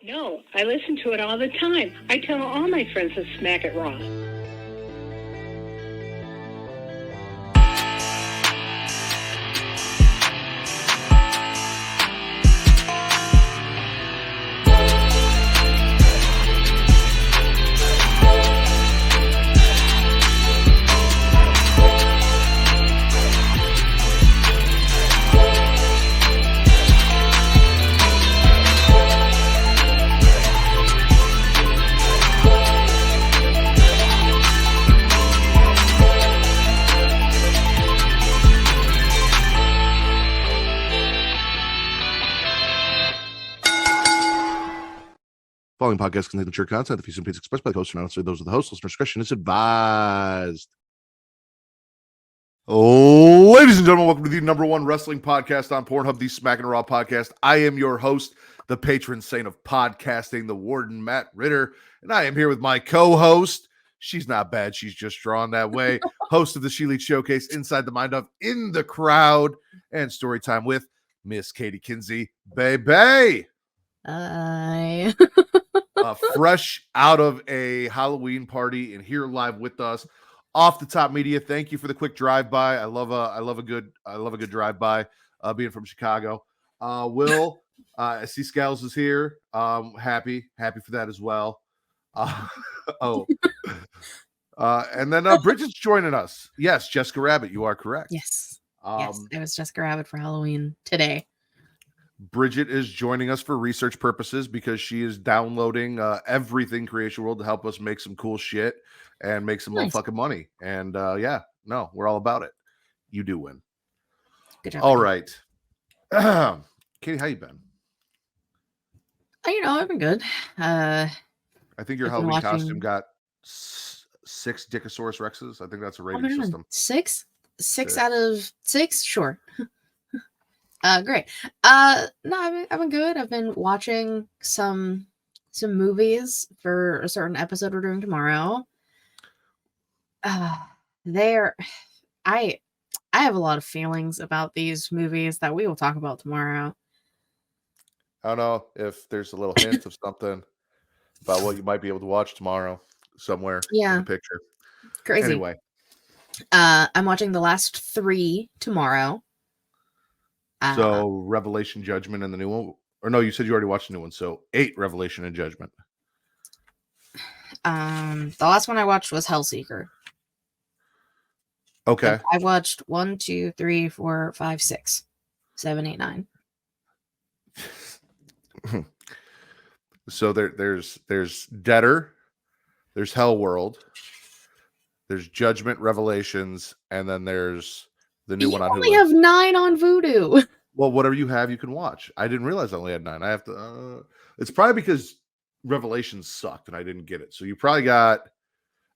No, I listen to it all the time. I tell all my friends to smack it raw. Following podcast contains mature content. The views and opinions expressed by the host are not necessarily those of the host. Listener discretion is advised. Ladies and gentlemen, welcome to the number one wrestling podcast on Pornhub, the Smackin It Raw Podcast. I am your host, the patron saint of podcasting, the Warden, Matt Ritter, and I am here with my co-host. She's not bad. She's just drawn that way. Host of the She League Showcase, Inside the Mind of, In the Crowd, and Storytime with Miss Katie Kinzy. Baby! Fresh out of a Halloween party and here live with us off the top media. Thank you for the quick drive-by. I love a good drive-by, being from Chicago. Will, I see Scales is here. Happy for that as well. And then Bridget's joining us. Yes, Jessica Rabbit, you are correct. Yes. Yes, it was Jessica Rabbit for Halloween today. Bridget is joining us for research purposes because she is downloading everything Creation World to help us make some cool shit and make some fucking money. And we're all about it. You do win. Good job. All right. Katie, how you been? I've been good. I think your Halloween costume got 6 Dickosaurus Rexes. I think that's a rating system. Six out of 6? Sure. Great. No, I've been good. I've been watching some movies for a certain episode we're doing tomorrow. I have a lot of feelings about these movies that we will talk about tomorrow. I don't know if there's a little hint of something about what you might be able to watch tomorrow somewhere in the picture. Crazy. Anyway. I'm watching the last 3 tomorrow. So Revelation, Judgment, and the new one. Or no, you said you already watched the new one. So 8, Revelation and Judgment. The last one I watched was Hellseeker. Okay. I watched 1, 2, 3, 4, 5, 6, 7, 8, 9. So there's Deader, there's Hell World, there's Judgment, Revelations, and then there's the new one on Hulu. You only have 9 on Vudu. Well, whatever you have, you can watch. I didn't realize I only had 9. I have to. It's probably because Revelations sucked and I didn't get it. So you probably got.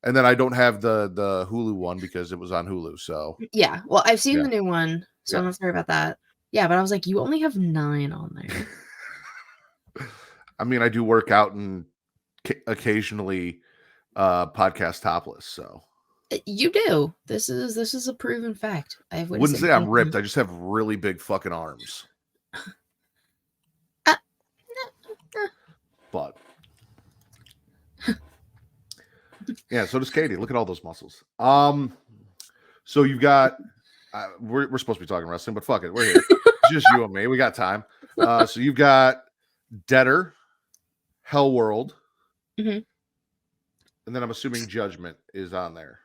And then I don't have the Hulu one because it was on Hulu. So yeah, well, I've seen the new one, so I'm not sorry about that. Yeah, but I was like, you only have 9 on there. I mean, I do work out and occasionally podcast topless. So. You do. This is a proven fact. I wouldn't say I'm ripped. I just have really big fucking arms. But yeah, so does Katie. Look at all those muscles. So you've got we're supposed to be talking wrestling, but fuck it, we're here. It's just you and me. We got time. So you've got Deader, Hell World, and then I'm assuming Judgment is on there.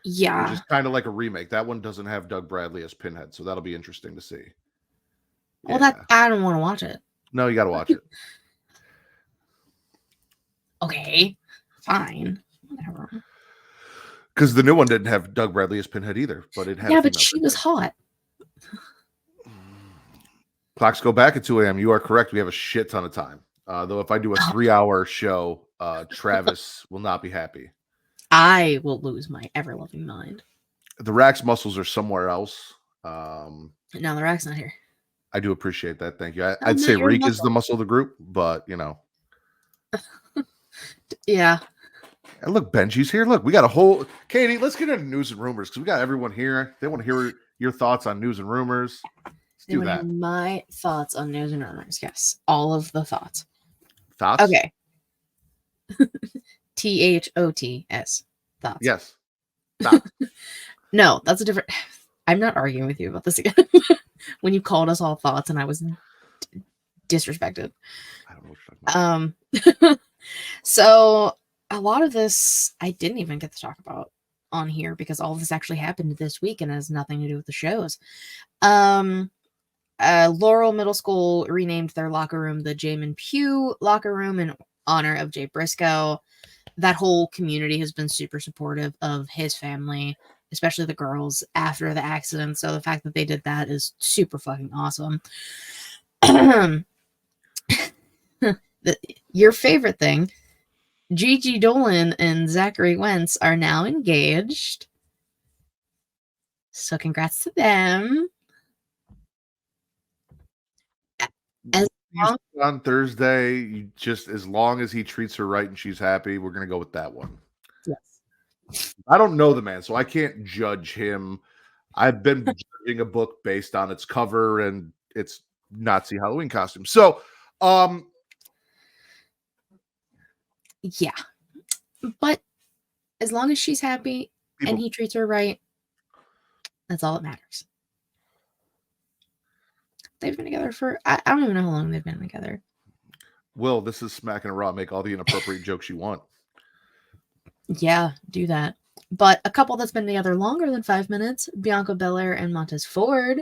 Yeah. Which is kind of like a remake. That one doesn't have Doug Bradley as Pinhead, so that'll be interesting to see. Well, I don't want to watch it. No, you got to watch it. Okay, fine. Whatever. Because the new one didn't have Doug Bradley as Pinhead either, but it had. Yeah, but she was hot. Clocks go back at 2 a.m. You are correct. We have a shit ton of time. Though if I do a 3-hour show, Travis will not be happy. I will lose my ever-loving mind. The Rack's muscles are somewhere else. No, the Rack's not here. I do appreciate that. Thank you. I'd say Reek is the muscle of the group, but Yeah. And look, Benji's here. Look, we got a whole Katie. Let's get into news and rumors because we got everyone here. They want to hear your thoughts on news and rumors. Let's do that. My thoughts on news and rumors. Yes, all of the thoughts. Thoughts? Okay. THOTS. Thoughts. Yes. Thoughts. No, that's a different. I'm not arguing with you about this again. When you called us all thoughts and I was disrespected. I don't know what you're talking about. So a lot of this I didn't even get to talk about on here because all of this actually happened this week and has nothing to do with the shows. Laurel Middle School renamed their locker room the Jamin Pugh locker room in honor of Jay Briscoe. That whole community has been super supportive of his family, especially the girls after the accident. So the fact that they did that is super fucking awesome. Your favorite thing, Gigi Dolan and Zachary Wentz are now engaged. So congrats to them. On Thursday, just as long as he treats her right and she's happy, we're gonna go with that one. Yes. I don't know the man, so I can't judge him. I've been judging a book based on its cover and its Nazi Halloween costume. So, yeah, but as long as she's happy and he treats her right, that's all that matters. They've been together for I don't even know how long they've been together. Will, this is Smackin It Raw. Make all the inappropriate jokes you want. Yeah, do that. But a couple that's been together longer than 5 minutes, Bianca Belair and Montez Ford.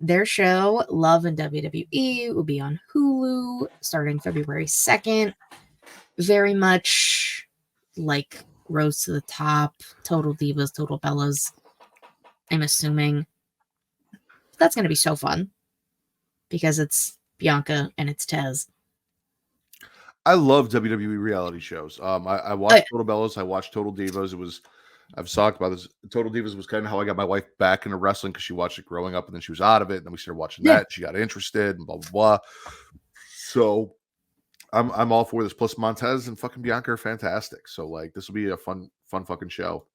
Their show, Love and WWE, will be on Hulu starting February 2nd. Very much like Rose to the Top, Total Divas, Total Bellas, I'm assuming. That's going to be so fun because it's Bianca and it's Tez. I love WWE reality shows. I watched Total Bellas. I watched Total Divas. I've talked about this. Total Divas was kind of how I got my wife back into wrestling because she watched it growing up and then she was out of it. And then we started watching that. She got interested and blah, blah, blah. So I'm all for this. Plus Montez and fucking Bianca are fantastic. So like this will be a fun fucking show.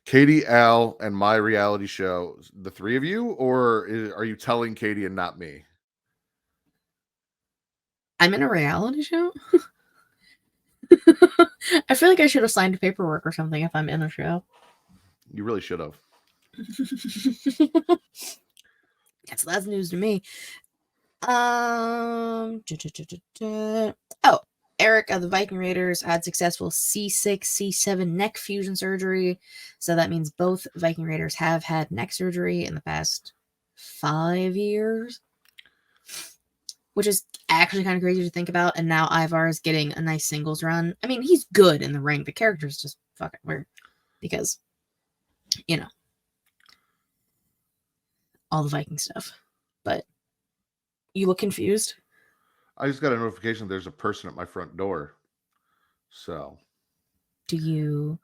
Katie, Al, and my reality show, the three of you, or are you telling Katie and not me? I'm in a reality show? I feel like I should have signed paperwork or something if I'm in a show. You really should have. Yeah, so that's news to me. Oh, Eric of the Viking Raiders had successful C6, C7 neck fusion surgery. So that means both Viking Raiders have had neck surgery in the past 5 years. Which is actually kind of crazy to think about. And now Ivar is getting a nice singles run. I mean, he's good in the ring. The character's just fucking weird. Because, you know, all the Viking stuff. But you look confused. I just got a notification there's a person at my front door. So. Do you?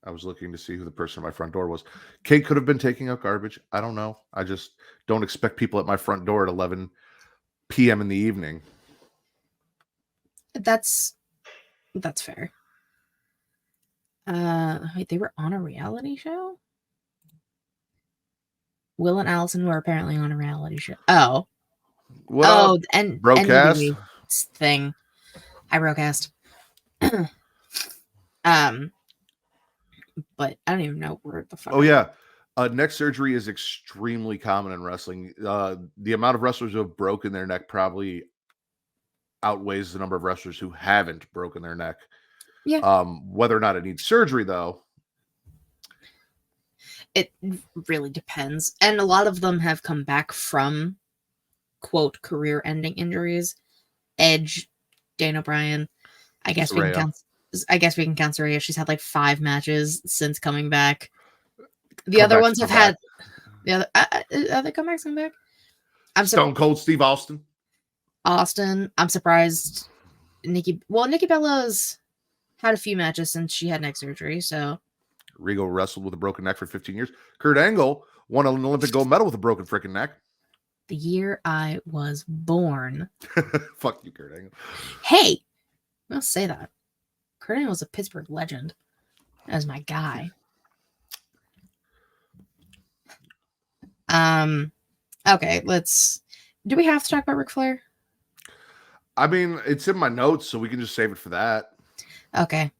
I was looking to see who the person at my front door was. Kate could have been taking out garbage. I don't know. I just don't expect people at my front door at 11 p.m. in the evening. That's fair. Wait, they were on a reality show? Will and Allison were apparently on a reality show. Oh. What up? And broadcast thing. I broadcast. But I don't even know where the fuck. Oh yeah. Neck surgery is extremely common in wrestling. The amount of wrestlers who have broken their neck probably outweighs the number of wrestlers who haven't broken their neck. Yeah. Whether or not it needs surgery, though, it really depends. And a lot of them have come back from quote career-ending injuries. Edge, Dana Bryan. I guess we can count Saraya. She's had like 5 matches since coming back. The other ones have had the other other comebacks come back. Stone Cold Steve Austin. I'm surprised Nikki Bella's had a few matches since she had neck surgery, so Rigo wrestled with a broken neck for 15 years. Kurt Angle won an Olympic gold medal with a broken freaking neck. The year I was born. Fuck you, Kurt Angle. Hey, I'll say that. Kurt Angle was a Pittsburgh legend. That was my guy. Okay, do we have to talk about Ric Flair? I mean, it's in my notes, so we can just save it for that. Okay,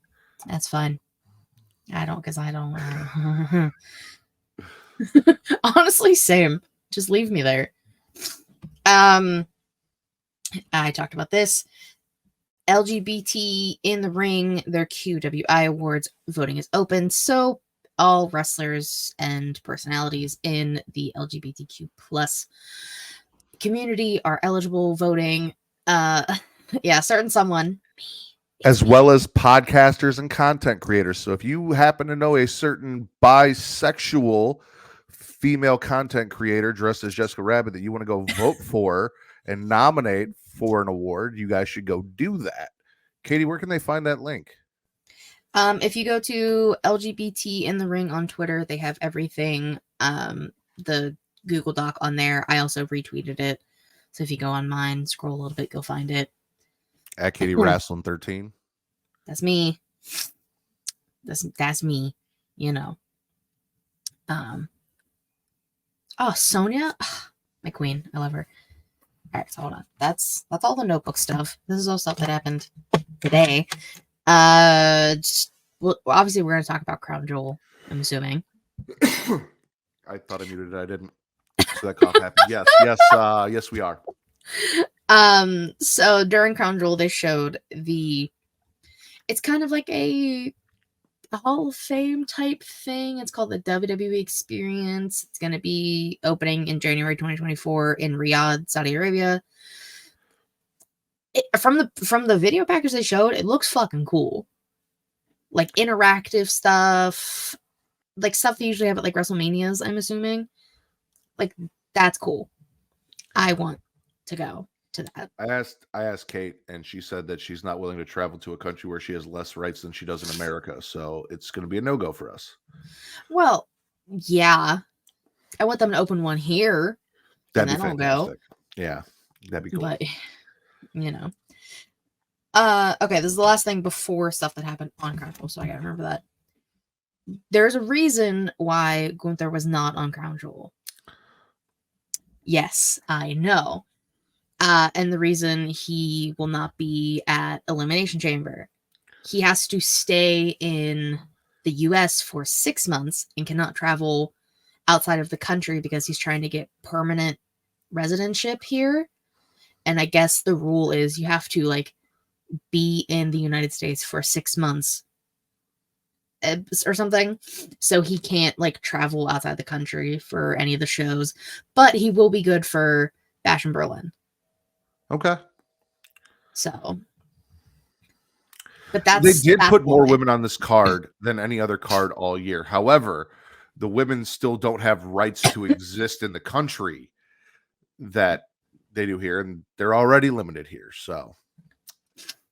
that's fine. I don't. Honestly, same. Just leave me there. I talked about this. LGBT in the ring, their QWI awards voting is open, so all wrestlers and personalities in the LGBTQ plus community are eligible voting. Yeah, certain someone. As well as podcasters and content creators. So if you happen to know a certain bisexual female content creator dressed as Jessica Rabbit that you want to go vote for and nominate for an award, you guys should go do that. Katie, where can they find that link? If you go to LGBT in the ring on Twitter, they have everything. The Google Doc on there. I also retweeted it. So if you go on mine, scroll a little bit, you'll find it. At Katie Wrestling 13. That's me. That's me, you know. Oh, Sonia, my queen. I love her. All right, so hold on. That's all the notebook stuff. This is all stuff that happened today. Well, obviously we're gonna talk about Crown Jewel, I'm assuming. I thought I muted it. I didn't. So that cough happened. Yes, we are. So during Crown Jewel, they showed it's kind of like a Hall of Fame type thing. It's called the WWE Experience. It's going to be opening in January 2024 in Riyadh, Saudi Arabia. From the video package they showed, it looks fucking cool. Like interactive stuff, like stuff they usually have at like WrestleManias, I'm assuming. Like, that's cool. I want to go to that. I asked Kate, and she said that she's not willing to travel to a country where she has less rights than she does in America. So it's going to be a no-go for us. Well, yeah. I want them to open one here. That'd and be then fantastic. I'll go. Yeah, that'd be cool. But, you know. Okay, this is the last thing before stuff that happened on Crown Jewel, so I gotta remember that. There's a reason why Gunther was not on Crown Jewel. Yes, I know. And the reason he will not be at Elimination Chamber, he has to stay in the US for 6 months and cannot travel outside of the country because he's trying to get permanent residentship here. And I guess the rule is you have to like be in the United States for 6 months or something. So he can't like travel outside the country for any of the shows, but he will be good for Bash in Berlin. Okay. So, but that's they did put more why. women on this card than any other card all year. However, the women still don't have rights to exist in the country that they do here, and they're already limited here. So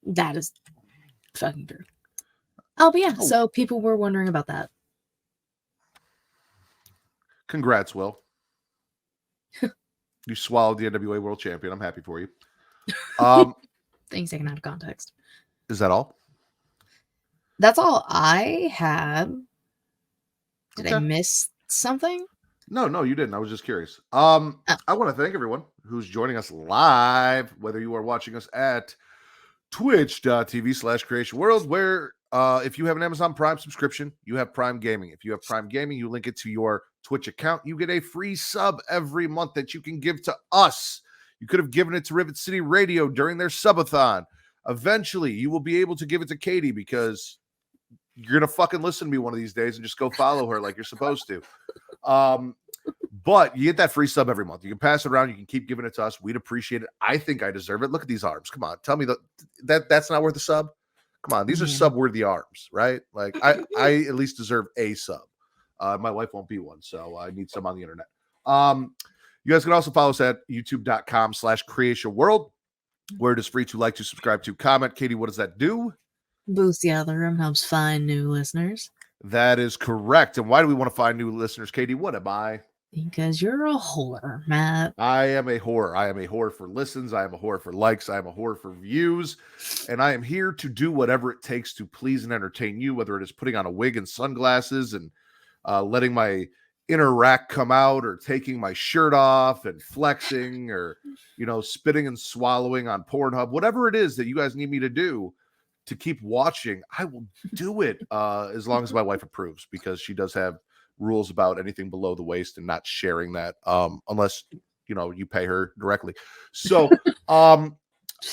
that is fucking true. Oh, but yeah. So people were wondering about that. Congrats, Will. You swallowed the NWA World Champion. I'm happy for you. Things taken out of context. Is that all? That's all I had. Did I miss something? No, you didn't. I was just curious. I want to thank everyone who's joining us live, whether you are watching us at twitch.tv/Creation World, where if you have an Amazon Prime subscription, you have Prime Gaming. If you have Prime Gaming, you link it to your Twitch account. You get a free sub every month that you can give to us. You could have given it to Rivet City Radio during their subathon. Eventually, you will be able to give it to Katie because you're going to fucking listen to me one of these days and just go follow her like you're supposed to. But you get that free sub every month. You can pass it around. You can keep giving it to us. We'd appreciate it. I think I deserve it. Look at these arms. Come on. Tell me that's not worth a sub. Come on. These are sub-worthy arms, right? Like I at least deserve a sub. My wife won't be one, so I need some on the internet. You guys can also follow us at youtube.com/Creation World, where it is free to like, to subscribe, to comment. Katie, what does that do? Boosts the other room, helps find new listeners. That is correct. And why do we want to find new listeners, Katie? What am I? Because you're a whore, Matt. I am a whore. I am a whore for listens. I am a whore for likes. I am a whore for views. And I am here to do whatever it takes to please and entertain you, whether it is putting on a wig and sunglasses and letting my inner rack come out, or taking my shirt off and flexing, or spitting and swallowing on Pornhub, whatever it is that you guys need me to do to keep watching, I will do it as long as my wife approves, because she does have rules about anything below the waist and not sharing that unless you pay her directly. So I'm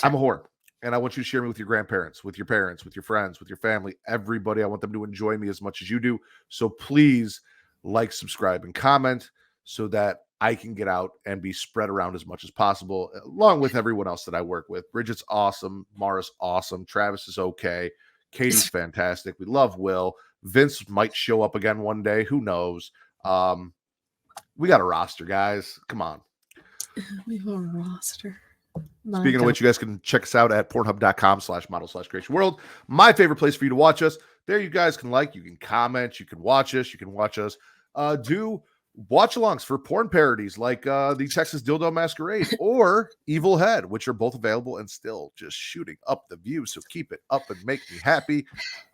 a whore, and I want you to share me with your grandparents, with your parents, with your friends, with your family, everybody. I want them to enjoy me as much as you do. So please like, subscribe, and comment so that I can get out and be spread around as much as possible, along with everyone else that I work with. Bridget's awesome. Mara's awesome. Travis is okay. Katie's fantastic. We love Will. Vince might show up again one day. Who knows? We got a roster, guys. Come on. We have a roster. Speaking of which, you guys can check us out at pornhub.com/model/creation world. My favorite place for you to watch us. There you guys can you can comment, you can watch us, do watch-alongs for porn parodies like the Texas Dildo Masquerade or Evil Head, which are both available and still just shooting up the views. So keep it up and make me happy.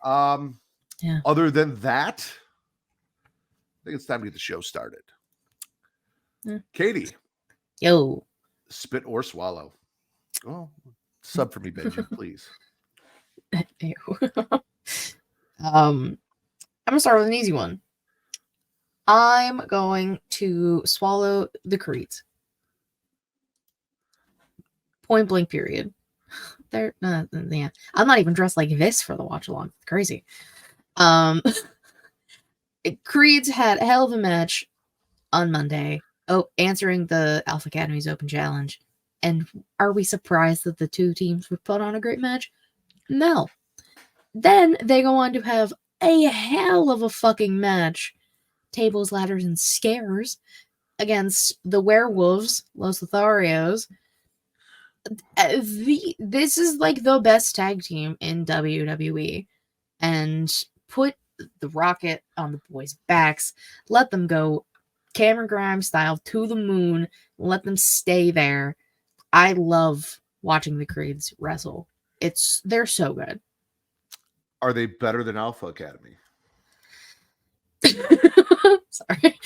Other than that, I think it's time to get the show started. Katie. Yo. Spit or swallow? Oh, sub for me, Benji, please. Ew. I'm gonna start with an easy one. I'm going to swallow the Creeds. Point blank. Period. I'm not even dressed like this for the watch along. Crazy. Creeds had a hell of a match on Monday. Answering the Alpha Academy's Open Challenge. And are we surprised that the two teams would put on a great match? No. Then they go on to have a hell of a fucking match. Tables, ladders, and scares against the Werewolves, Los Lotharios. This is like the best tag team in WWE. And put the rocket on the boys' backs. Let them go Cameron Grimes style to the moon. Let them stay there. I love watching the Creeds wrestle. They're so good. Are they better than Alpha Academy? Sorry.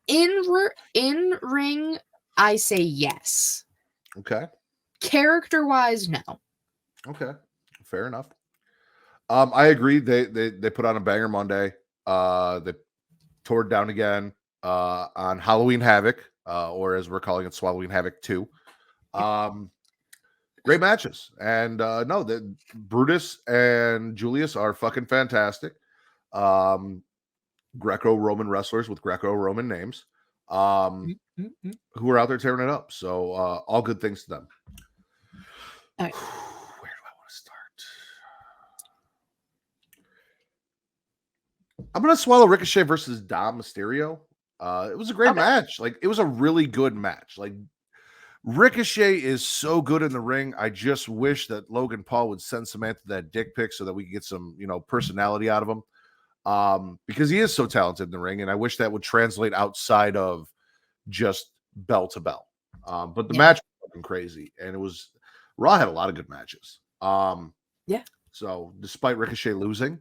In ring, I say yes. Okay. Character wise, no. Okay. Fair enough. I agree. They put on a banger Monday. They tore it down again on Halloween Havoc, or as we're calling it, Swalloween Havoc 2. Great matches. And Brutus and Julius are fucking fantastic. Greco-Roman wrestlers with Greco-Roman names who are out there tearing it up. So all good things to them. All right. Where do I want to start? I'm going to swallow Ricochet versus Dom Mysterio. It was a great match. It was a really good match. Ricochet is so good in the ring. I just wish that Logan Paul would send Samantha that dick pic so that we could get some, personality out of him. Because he is so talented in the ring, and I wish that would translate outside of just bell to bell. But the match was fucking crazy, and Raw had a lot of good matches. So despite Ricochet losing,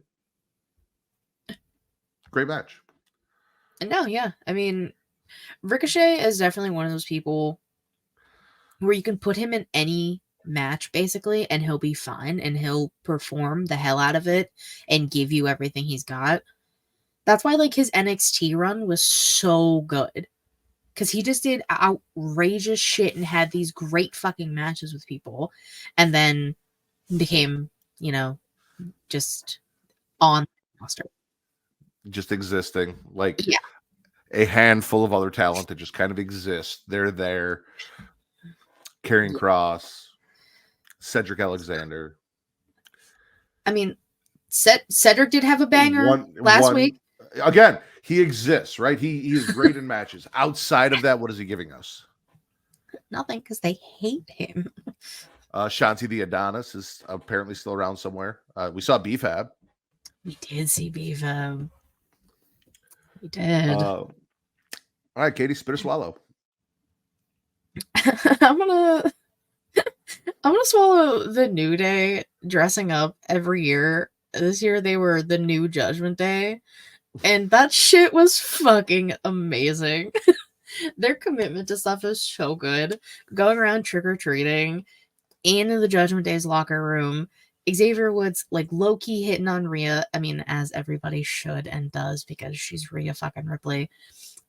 great match. No, yeah. I mean, Ricochet is definitely one of those people where you can put him in any match basically and he'll be fine and he'll perform the hell out of it and give you everything he's got. That's why his NXT run was so good, because he just did outrageous shit and had these great fucking matches with people, and then became just on the roster, just existing a handful of other talent that just kind of exist. They're there. Karrion Kross, Cedric Alexander. I mean, Cedric did have a banger last week. Again, he exists, right? He is great in matches. Outside of that, what is he giving us? Nothing, because they hate him. Shanti the Adonis is apparently still around somewhere. We saw B-Fab. We did see B-Fab. We did. All right, Katie, spit or swallow. I'm gonna I'm gonna swallow the New Day dressing up every year. This year they were the New Judgment Day, and that shit was fucking amazing. Their commitment to stuff is so good. Going around trick-or-treating and in the Judgment Day's locker room, Xavier Woods like low-key hitting on Rhea. I mean, as everybody should and does because she's Rhea fucking Ripley.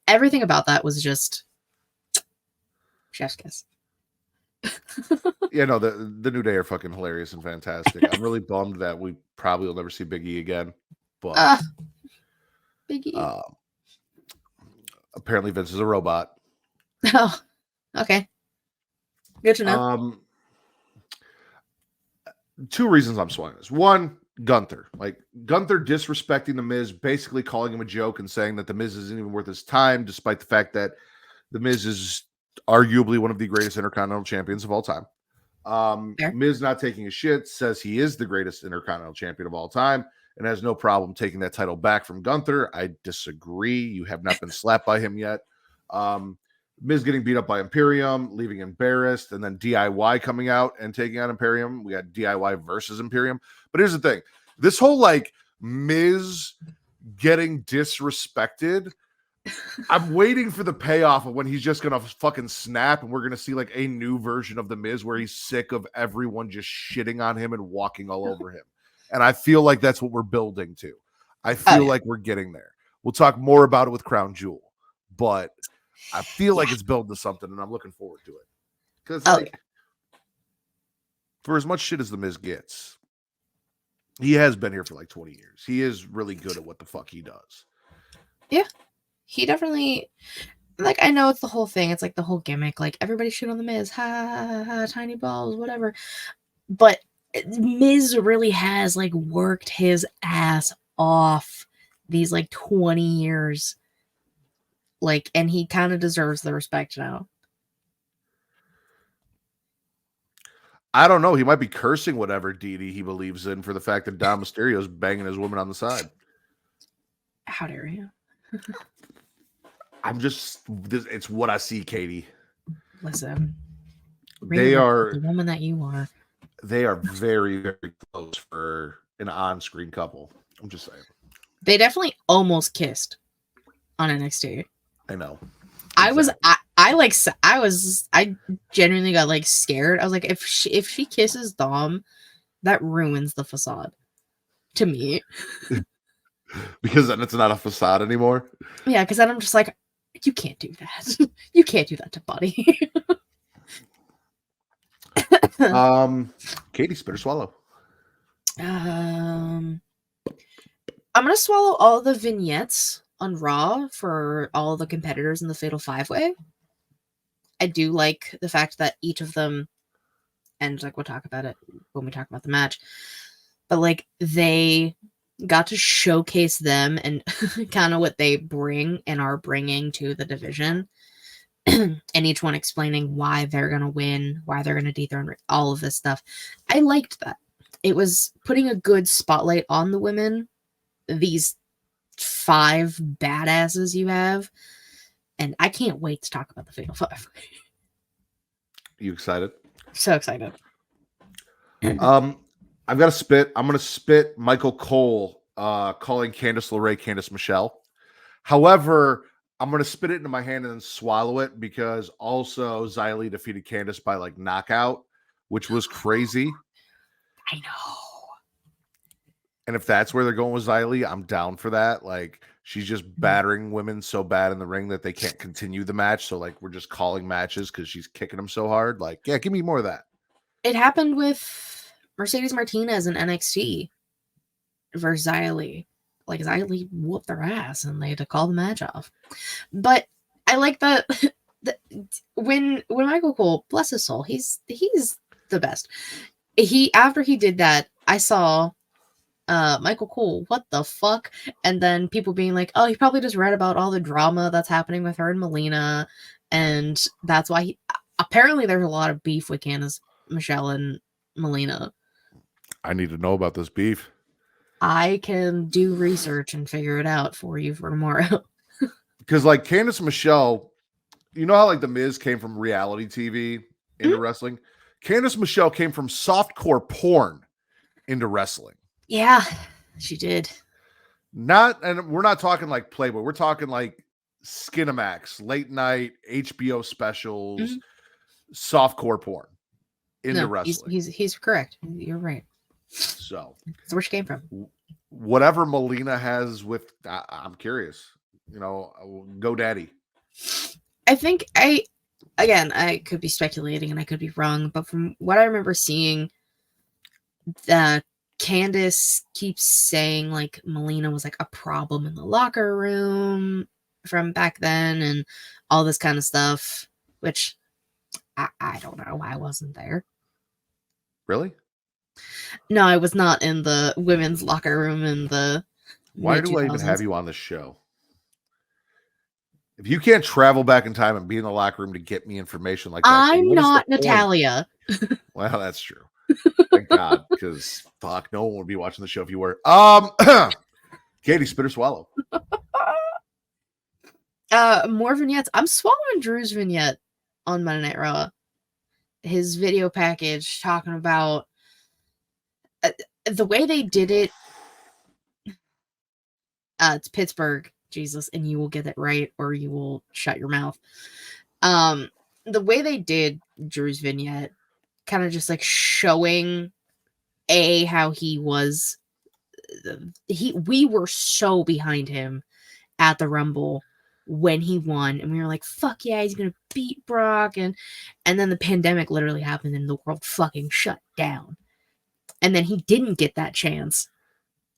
Everything about that was just chef's kiss. Yeah, no, the New Day are fucking hilarious and fantastic. I'm really bummed that we probably will never see Big E again. But Big E. Apparently Vince is a robot. Oh, okay. Good to know. Two reasons I'm swallowing this. One, Gunther. Like, Gunther disrespecting The Miz, basically calling him a joke and saying that The Miz isn't even worth his time, despite the fact that The Miz is arguably one of the greatest Intercontinental champions of all time. Miz not taking a shit, says he is the greatest Intercontinental champion of all time and has no problem taking that title back from Gunther. I disagree. You have not been slapped by him yet. Miz getting beat up by Imperium, leaving embarrassed, and then DIY coming out and taking out Imperium. We got DIY versus Imperium. But here's the thing. This whole, like, Miz getting disrespected, I'm waiting for the payoff of when he's just going to fucking snap and we're going to see, like, a new version of The Miz where he's sick of everyone just shitting on him and walking all over him. And I feel like that's what we're building to. I feel like we're getting there. We'll talk more about it with Crown Jewel. But I feel like it's building to something, and I'm looking forward to it. Because for as much shit as The Miz gets, he has been here for like 20 years. He is really good at what the fuck he does. Yeah. He definitely, like, I know it's the whole thing. It's like the whole gimmick. Like, everybody shit on The Miz. Ha, ha, ha, ha, tiny balls, whatever. But Miz really has, like, worked his ass off these, like, 20 years. Like, and he kind of deserves the respect now. I don't know. He might be cursing whatever deity he believes in for the fact that Dom Mysterio's banging his woman on the side. How dare you? It's what I see, Katie. Listen. They are the woman that you are. They are very, very close for an on-screen couple. I'm just saying. They definitely almost kissed on NXT. I know. Exactly. I genuinely got like scared. I was like, if she kisses Dom, that ruins the facade to me. Because then it's not a facade anymore. Yeah, because then I'm just like, you can't do that. You can't do that to Buddy. Katie, spit or swallow? I'm gonna swallow all the vignettes on Raw for all the competitors in the Fatal 5-Way. I do like the fact that each of them, and like we'll talk about it when we talk about the match, but like they got to showcase them and kind of what they bring and are bringing to the division. And each one explaining why they're going to win, why they're going to dethrone, all of this stuff. I liked that. It was putting a good spotlight on the women, these 5 badasses you have. And I can't wait to talk about the Fatal 5. You excited? So excited. I've got to spit. I'm going to spit Michael Cole calling Candice LeRae Candice Michelle. However, I'm going to spit it into my hand and then swallow it because also Xia Li defeated Candice by like knockout, which was crazy. I know. And if that's where they're going with Xia Li, I'm down for that. Like, she's just battering women so bad in the ring that they can't continue the match. So, like, we're just calling matches because she's kicking them so hard. Like, yeah, give me more of that. It happened with Mercedes Martinez in NXT versus Xia Li. Like, Xia Li whooped their ass and they had to call the match off. But I like that when Michael Cole, bless his soul, he's the best. After he did that, I saw Michael Cole, what the fuck? And then people being like, oh, he probably just read about all the drama that's happening with her and Melina, and that's why apparently there's a lot of beef with Candice, Michelle, and Melina. I need to know about this beef. I can do research and figure it out for you for tomorrow. Because like Candice Michelle, you know how like The Miz came from reality TV into wrestling? Candice Michelle came from softcore porn into wrestling. Yeah, she did. And we're not talking like Playboy. We're talking like Skinamax, late night HBO specials, softcore porn into wrestling. He's correct. You're right. So that's where she came from. Whatever Melina has with, I'm curious. GoDaddy. I think I could be speculating and I could be wrong, but from what I remember seeing, Candice keeps saying like Melina was like a problem in the locker room from back then and all this kind of stuff, which I don't know. I wasn't there. Really? No, I was not in the women's locker room in the Why do I even have you on the show? If you can't travel back in time and be in the locker room to get me information like that, I'm not Natalia. Well, that's true. Thank God, because fuck, no one would be watching the show if you were. Katie, spit or swallow? More vignettes. I'm swallowing Drew's vignette on Monday Night Raw. His video package talking about the way they did it. It's Pittsburgh, Jesus, and you will get it right or you will shut your mouth. The way they did Drew's vignette, kind of just like showing how he was. We were so behind him at the Rumble when he won, and we were like, fuck yeah, he's gonna beat Brock, and then the pandemic literally happened and the world fucking shut down, and then he didn't get that chance.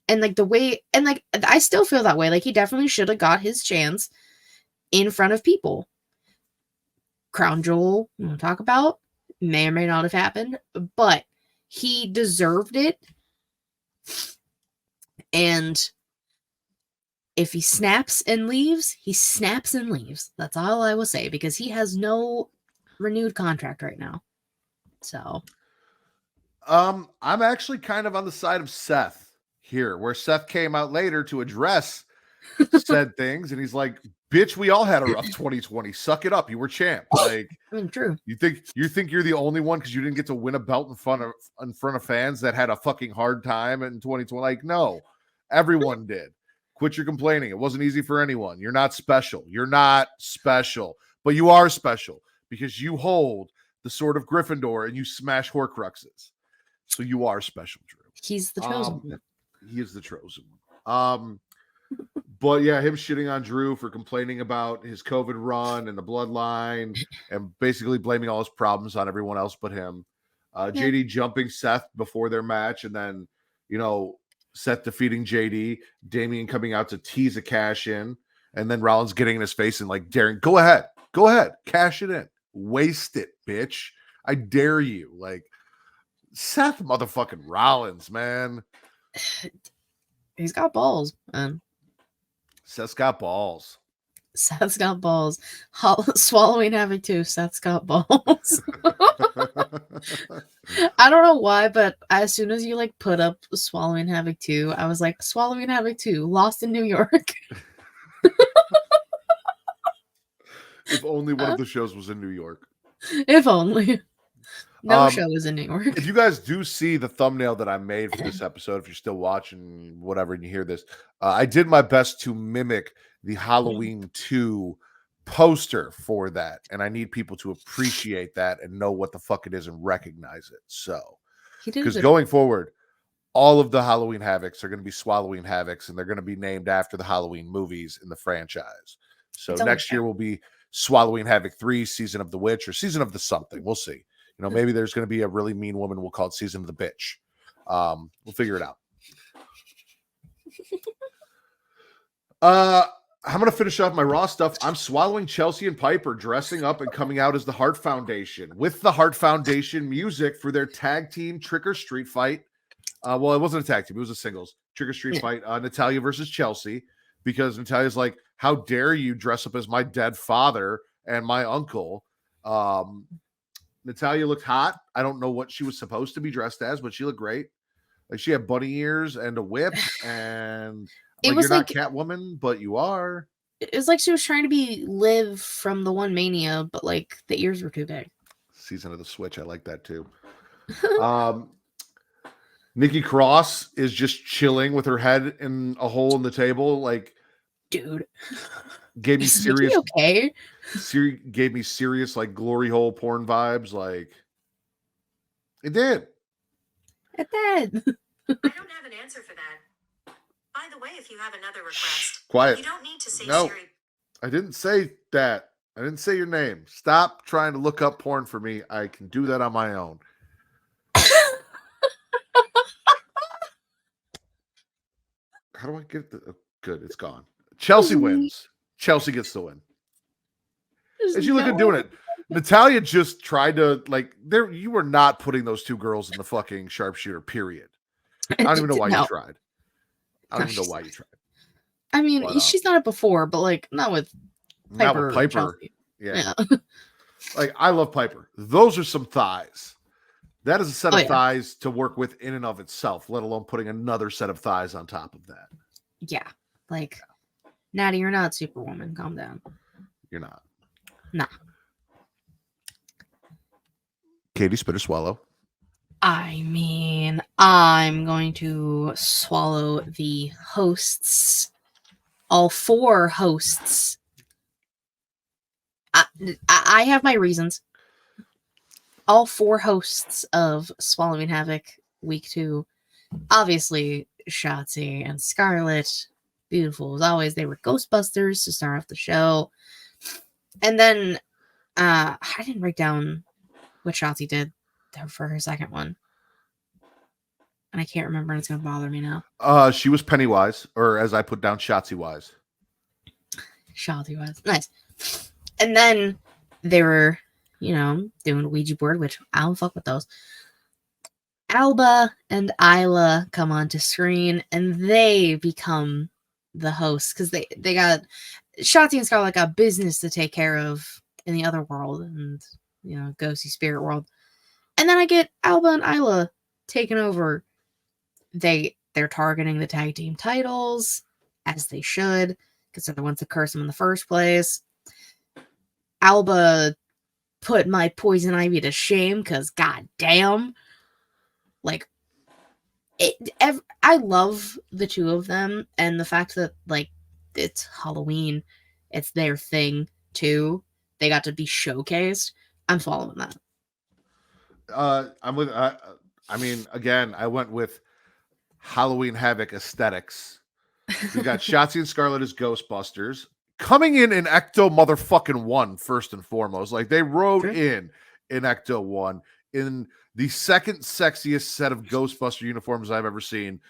And like the way, and like I still feel that way, like he definitely should have got his chance in front of people. Crown Jewel, we'll talk about, may or may not have happened, but he deserved it. And if he snaps and leaves, he snaps and leaves. That's all I will say, because he has no renewed contract right now. So I'm actually kind of on the side of Seth here, where Seth came out later to address said things, and he's like, bitch, we all had a rough 2020. Suck it up. You were champ. Like, I mean, true. You think you're the only one because you didn't get to win a belt in front of fans that had a fucking hard time in 2020? Like, no, everyone did. Quit your complaining. It wasn't easy for anyone. You're not special. You're not special, but you are special because you hold the sword of Gryffindor and you smash Horcruxes. So you are special, Drew. He's the chosen one. He is the chosen one. But yeah, him shitting on Drew for complaining about his COVID run and the bloodline and basically blaming all his problems on everyone else but him. JD jumping Seth before their match, and then, Seth defeating JD, Damian coming out to tease a cash in, and then Rollins getting in his face and like daring, go ahead, cash it in. Waste it, bitch. I dare you. Like, Seth motherfucking Rollins, man. He's got balls, man. Seth's got balls. Seth's got balls. Swallowing Havoc too. Seth's got balls. I don't know why, but as soon as you like put up Swallowing Havoc 2, I was like, Swallowing Havoc 2, Lost in New York. If only one of the shows was in New York. If only. No show is in New York. If you guys do see the thumbnail that I made for this episode, if you're still watching, whatever, and you hear this, I did my best to mimic the Halloween 2 poster for that. And I need people to appreciate that and know what the fuck it is and recognize it. So, because going forward, all of the Halloween Havocs are going to be Swallowing Havocs, and they're going to be named after the Halloween movies in the franchise. So next year will be Swallowing Havoc 3, Season of the Witch, or Season of the something. We'll see. Maybe there's going to be a really mean woman. We'll call it Season of the Bitch. We'll figure it out. I'm going to finish off my Raw stuff. I'm swallowing Chelsea and Piper dressing up and coming out as the Hart Foundation with the Hart Foundation music for their tag team Trick or Street fight. Well, it wasn't a tag team. It was a singles Trick or Street fight. Natalia versus Chelsea, because Natalia's like, how dare you dress up as my dead father and my uncle? Natalia looked hot. I don't know what she was supposed to be dressed as, but she looked great. Like, she had bunny ears and a whip, and it was you're like, not Catwoman, but you are. It was like she was trying to be Liv from the One Mania, but like the ears were too big. Season of the Switch. I like that too. Nikki Cross is just chilling with her head in a hole in the table. Like, dude, gave me serious. Okay. Gave me serious like glory hole porn vibes. Like, it did. It did. I don't have an answer for that. By the way, if you have another request, quiet. You don't need to say no, Siri. I didn't say that. I didn't say your name. Stop trying to look up porn for me. I can do that on my own. How do I get the good? It's gone. Chelsea wins. Chelsea gets the win. And she looked at doing it. Natalia just tried to there. You were not putting those two girls in the fucking sharpshooter. Period. I don't even know why you tried. I don't even know why you tried. I mean, but, she's done it before, but not with Piper. Not with Piper. Yeah. I love Piper. Those are some thighs. That is a set of thighs to work with in and of itself, let alone putting another set of thighs on top of that. Yeah. Natty, you're not Superwoman. Calm down. You're not. Nah. Katie, spit or swallow? I mean, I'm going to swallow the hosts. All 4 hosts. I have my reasons. All 4 hosts of Swallowing Havoc week 2. Obviously, Shotzi and Scarlett. Beautiful as always. They were Ghostbusters to start off the show. And then I didn't write down what Shotzi did for her second one. And I can't remember, and it's going to bother me now. She was Pennywise, or as I put down, Shotzi-wise. Shotzi-wise. Nice. And then they were, doing a Ouija board, which I don't fuck with those. Alba and Isla come onto screen, and they become the hosts because they got Shotzi and Scarlett got business to take care of in the other world and ghosty spirit world. And then I get Alba and Isla taking over. They're targeting the tag team titles as they should because they're the ones that curse them in the first place. Alba put my Poison Ivy to shame because goddamn, I love the two of them, and the fact that it's Halloween, it's their thing too. They got to be showcased. I'm following that. I'm with. I mean, again, I went with Halloween Havoc aesthetics. We got Shotzi and Scarlett as Ghostbusters coming in Ecto motherfucking 1 first and foremost. They rode in Ecto 1 in the second sexiest set of Ghostbuster uniforms I've ever seen.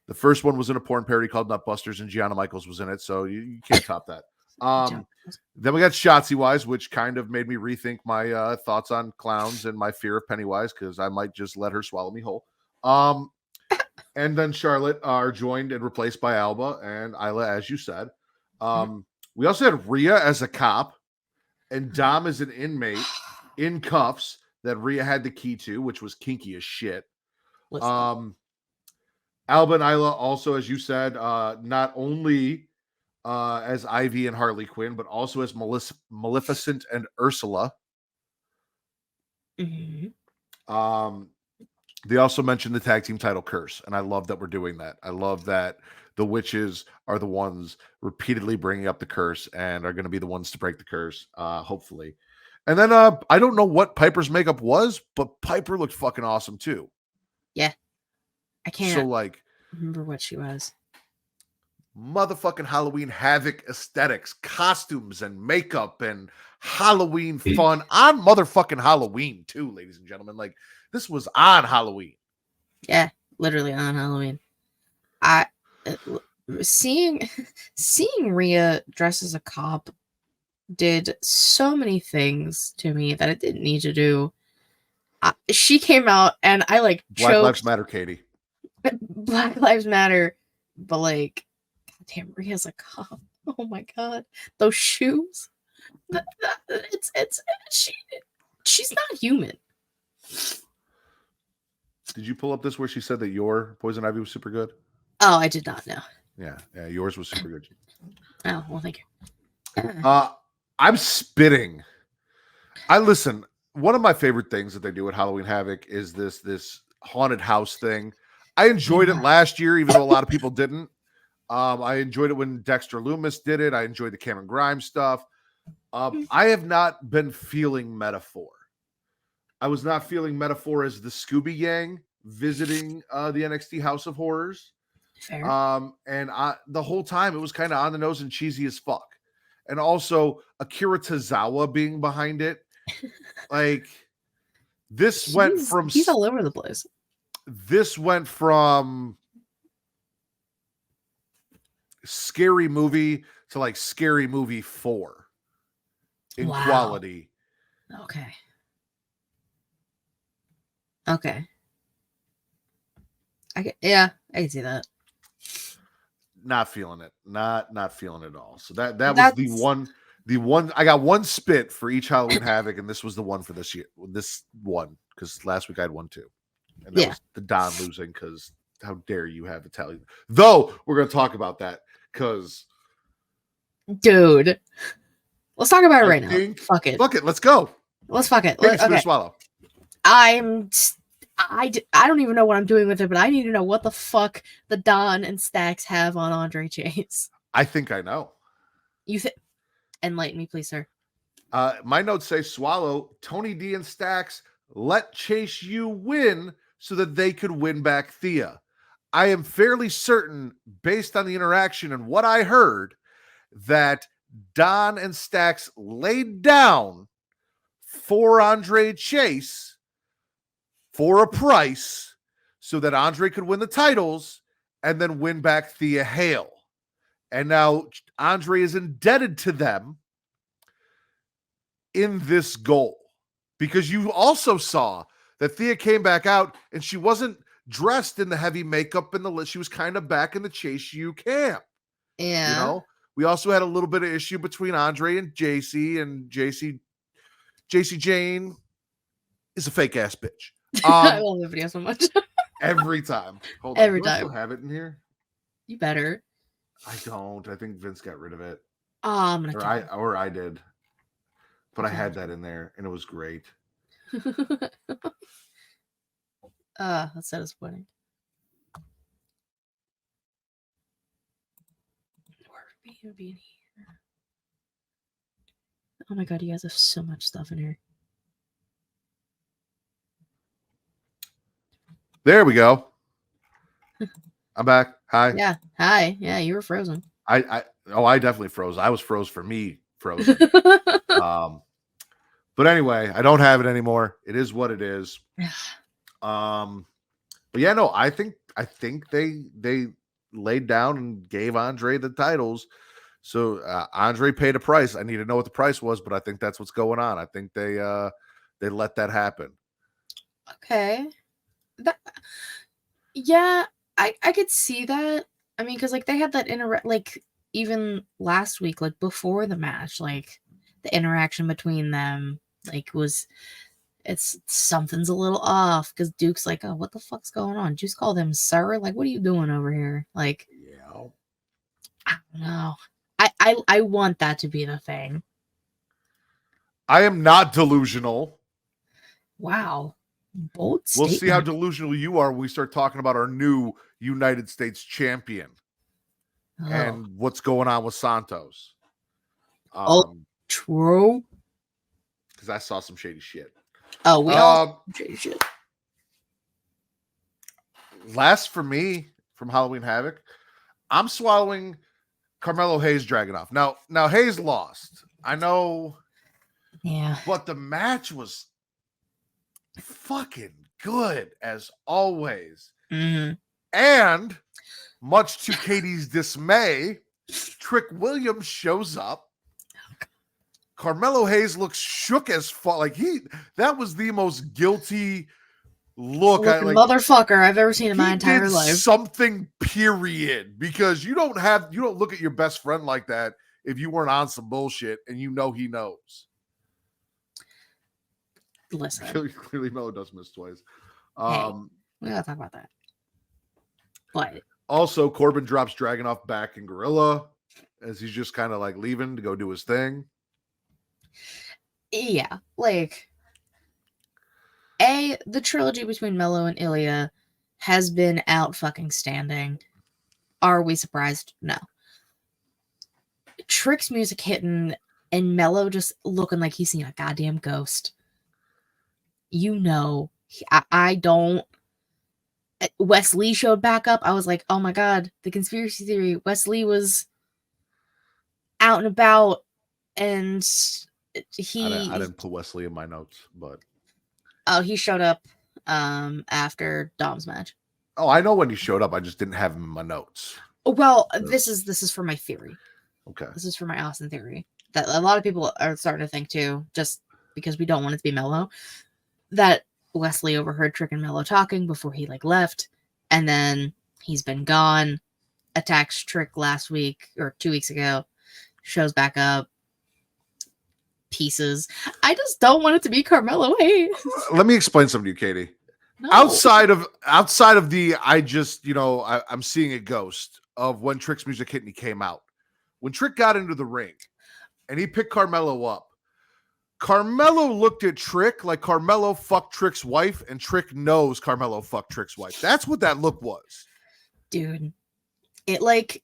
The first one was in a porn parody called Nutbusters, and Gianna Michaels was in it, so you can't top that. Then we got Shotzi-wise, which kind of made me rethink my thoughts on clowns and my fear of Pennywise, because I might just let her swallow me whole. And then Charlotte are joined and replaced by Alba and Isla, as you said. We also had Rhea as a cop and Dom as an inmate in cuffs that Rhea had the key to, which was kinky as shit. Alba and Isla also, as you said, not only as Ivy and Harley Quinn, but also as Maleficent and Ursula. Mm-hmm. They also mentioned the tag team title curse, and I love that we're doing that. I love that the witches are the ones repeatedly bringing up the curse and are going to be the ones to break the curse, hopefully. And then I don't know what Piper's makeup was, but Piper looked fucking awesome too. Yeah. I can't remember what she was. Motherfucking Halloween Havoc aesthetics, costumes and makeup and Halloween fun on motherfucking Halloween too, ladies and gentlemen. This was on Halloween. Yeah, literally on Halloween. Seeing Rhea dressed as a cop did so many things to me that it didn't need to do. She came out and I Black Lives Matter, Katie. Black Lives Matter, but damn, Rhea's a cop. Oh my god, those shoes. She's not human. Did you pull up this where she said that your Poison Ivy was super good? Oh, I did not know. Yeah, yours was super good. Oh, well, thank you. I'm spitting. one of my favorite things that they do at Halloween Havoc is this haunted house thing. I enjoyed it last year, even though a lot of people didn't. I enjoyed it when Dexter Loomis did it. I enjoyed the Cameron Grimes stuff. I have not been feeling Metaphor. I was not feeling Metaphor as the Scooby Gang visiting the NXT House of Horrors. Fair. And the whole time it was kind of on the nose and cheesy as fuck. And also Akira Tozawa being behind it. Like he's all over the place. This went from Scary Movie to like Scary Movie 4 in quality. Okay. I can see that. Not feeling it. Not feeling it at all. So that was the one I got one spit for each Halloween Havoc, and this was the one for this year. This one, because last week I had one too. And that was the Don losing, because how dare you have Italian. Though we're gonna talk about that, because dude. Let's talk about it right now. Fuck it. Let's go. Let's fuck it. Okay. Swallow. I don't even know what I'm doing with it, but I need to know what the fuck the Don and Stacks have on Andre Chase. I think I know. Enlighten me, please, sir. My notes say Swallow, Tony D and Stacks let Chase U win so that they could win back Thea. I am fairly certain, based on the interaction and what I heard, that Don and Stacks laid down for Andre Chase for a price so that Andre could win the titles and then win back Thea Hale. And now Andre is indebted to them in this goal, because you also saw that Thea came back out and she wasn't dressed in the heavy makeup and she was kind of back in the Chase U camp. Yeah. You know, we also had a little bit of issue between Andre and JC, and JC Jane is a fake ass bitch. I love the video so much. Every time. Hold every on. time. Do I still have it in here? You better. I don't. I think Vince got rid of it. Oh, I'm gonna or I did. But I had that in there and it was great. That's so disappointing. Where would be in here? Oh my god, you guys have so much stuff in here. There we go. I'm back. Hi. Yeah. Hi. Yeah, you were frozen. I definitely froze. I was froze for me frozen. But anyway, I don't have it anymore. It is what it is. But yeah, no, I think they laid down and gave Andre the titles. So Andre paid a price. I need to know what the price was, but I think that's what's going on. I think they let that happen. Okay. Yeah, I could see that. I mean, because like they had that like even last week, like before the match, like the interaction between them, like it's something's a little off, because Duke's like, oh, what the fuck's going on? Just call them sir. Like, what are you doing over here? Like, yeah, I don't know. I want that to be the thing. I am not delusional. Wow. Bold We'll statement. see how delusional you are when we start talking about our new United States champion and what's going on with Santos. True. Because I saw some shady shit. Oh, we all shady shit. Last for me from Halloween Havoc, I'm swallowing Carmelo Hayes Dragunov. Now Hayes lost. I know. Yeah. But the match was fucking good as always. Mm-hmm. And much to Katie's dismay, Trick Williams shows up. Carmelo Hayes looks shook as fuck. Like that was the most guilty look. Motherfucker I've ever seen in my entire life. Something, period. Because you don't look at your best friend like that if you weren't on some bullshit and you know he knows. Listen. Clearly Melo does miss twice. Hey, we gotta talk about that. But also Corbin drops Dragunov back in Gorilla as he's just kind of like leaving to go do his thing. Yeah, like The trilogy between Mello and Ilya has been out fucking standing. Are we surprised? No. Trick's music hitting and Mello just looking like he's seen a goddamn ghost. You know, I don't. Wesley showed back up. I was like, oh my god, the conspiracy theory. Wesley was out and about, and I didn't put Wesley in my notes, but he showed up after Dom's match. Oh, I know when he showed up. I just didn't have him in my notes. Well, this is for my theory. Okay. This is for my Austin theory that a lot of people are starting to think too, just because we don't want it to be Mello, that Wesley overheard Trick and Mello talking before he left, and then he's been gone. Attacks Trick last week or 2 weeks ago, shows back up. Pieces. I just don't want it to be Carmelo Hayes. Let me explain something to you, Katie. No. Outside of the, I'm seeing a ghost of when Trick's music hit and he came out. When Trick got into the ring and he picked Carmelo up, Carmelo looked at Trick like Carmelo fucked Trick's wife, and Trick knows Carmelo fucked Trick's wife. That's what that look was. Dude, it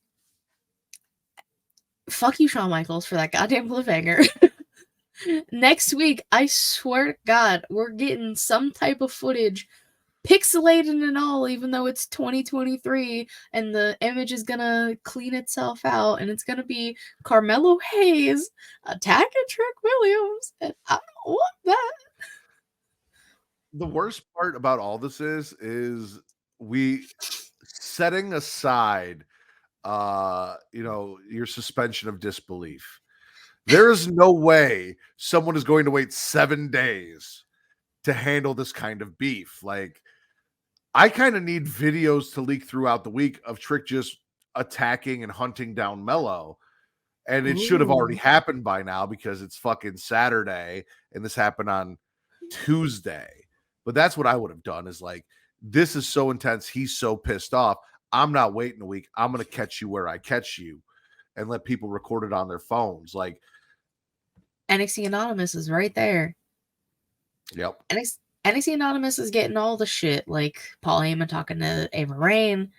fuck you, Shawn Michaels, for that goddamn cliffhanger. Next week, I swear to God, we're getting some type of footage, pixelated and all, even though it's 2023, and the image is gonna clean itself out, and it's gonna be Carmelo Hayes attacking Trick Williams, and I don't want that. The worst part about all this is we setting aside, your suspension of disbelief. There is no way someone is going to wait 7 days to handle this kind of beef. I kind of need videos to leak throughout the week of Trick just attacking and hunting down Mello. And it should have already happened by now because it's fucking Saturday and this happened on Tuesday. But that's what I would have done is this is so intense. He's so pissed off. I'm not waiting a week. I'm going to catch you where I catch you and let people record it on their phones. NXT Anonymous is right there. Yep. NXT Anonymous is getting all the shit, Paul Heyman talking to Ava Raine,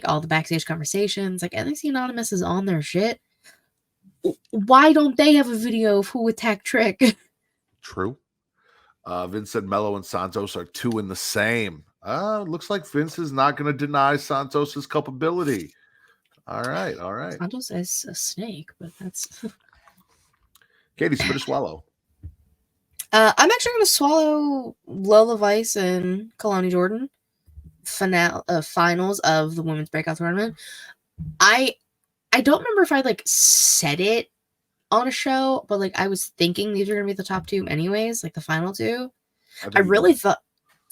all the backstage conversations. NXT Anonymous is on their shit. Why don't they have a video of who attacked Trick? True. Vince said Mello and Santos are two in the same. Looks like Vince is not going to deny Santos's culpability. All right. Santos is a snake, but that's... Katie, spit a swallow. I'm actually going to swallow Lola Vice and Kalani Jordan finals of the women's breakout tournament. I don't remember if I said it on a show, but I was thinking these were going to be the top two anyways, the final two. I really thought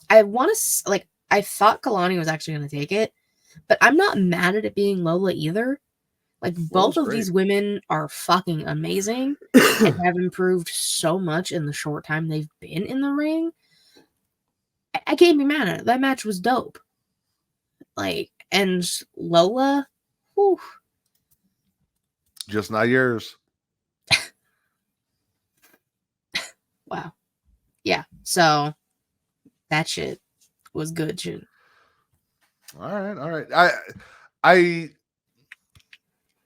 I thought Kalani was actually going to take it, but I'm not mad at it being Lola either. Both of these women are fucking amazing and have improved so much in the short time they've been in the ring. I can't be mad at it. That match was dope. And Lola, whew. Just not yours. Wow. Yeah. So that shit was good shit. All right. I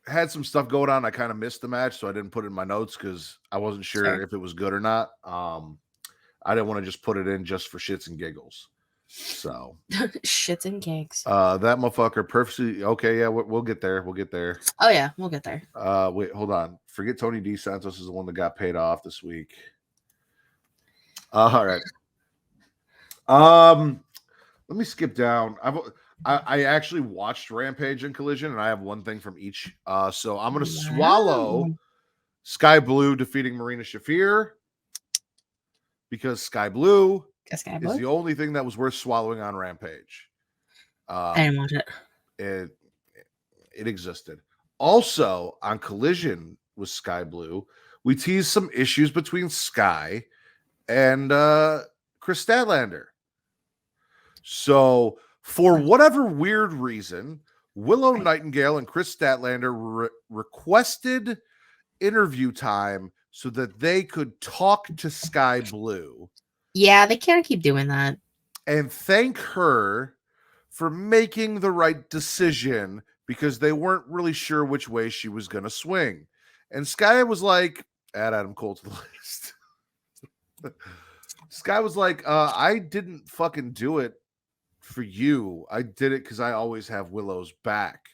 had some stuff going on. I kind of missed the match, so I didn't put it in my notes because I wasn't sure if it was good or not. I didn't want to just put it in just for shits and giggles. So shits and gigs. That motherfucker perfectly okay. Yeah, we'll get there. Oh yeah, we'll get there. Wait, hold on. Forget Tony D. Santos is the one that got paid off this week. All right. Let me skip down. I actually watched Rampage and Collision, and I have one thing from each. So I'm going to swallow Sky Blue defeating Marina Shafir because Sky Blue is the only thing that was worth swallowing on Rampage. I didn't watch it. It existed. Also, on Collision with Sky Blue, we teased some issues between Sky and Chris Statlander. So, for whatever weird reason, Willow Nightingale and Chris Statlander requested interview time so that they could talk to Sky Blue. Yeah, they can't keep doing that. And thank her for making the right decision because they weren't really sure which way she was going to swing. And Sky was like, add Adam Cole to the list. Sky was like, I didn't fucking do it for you. I did it because I always have Willow's back.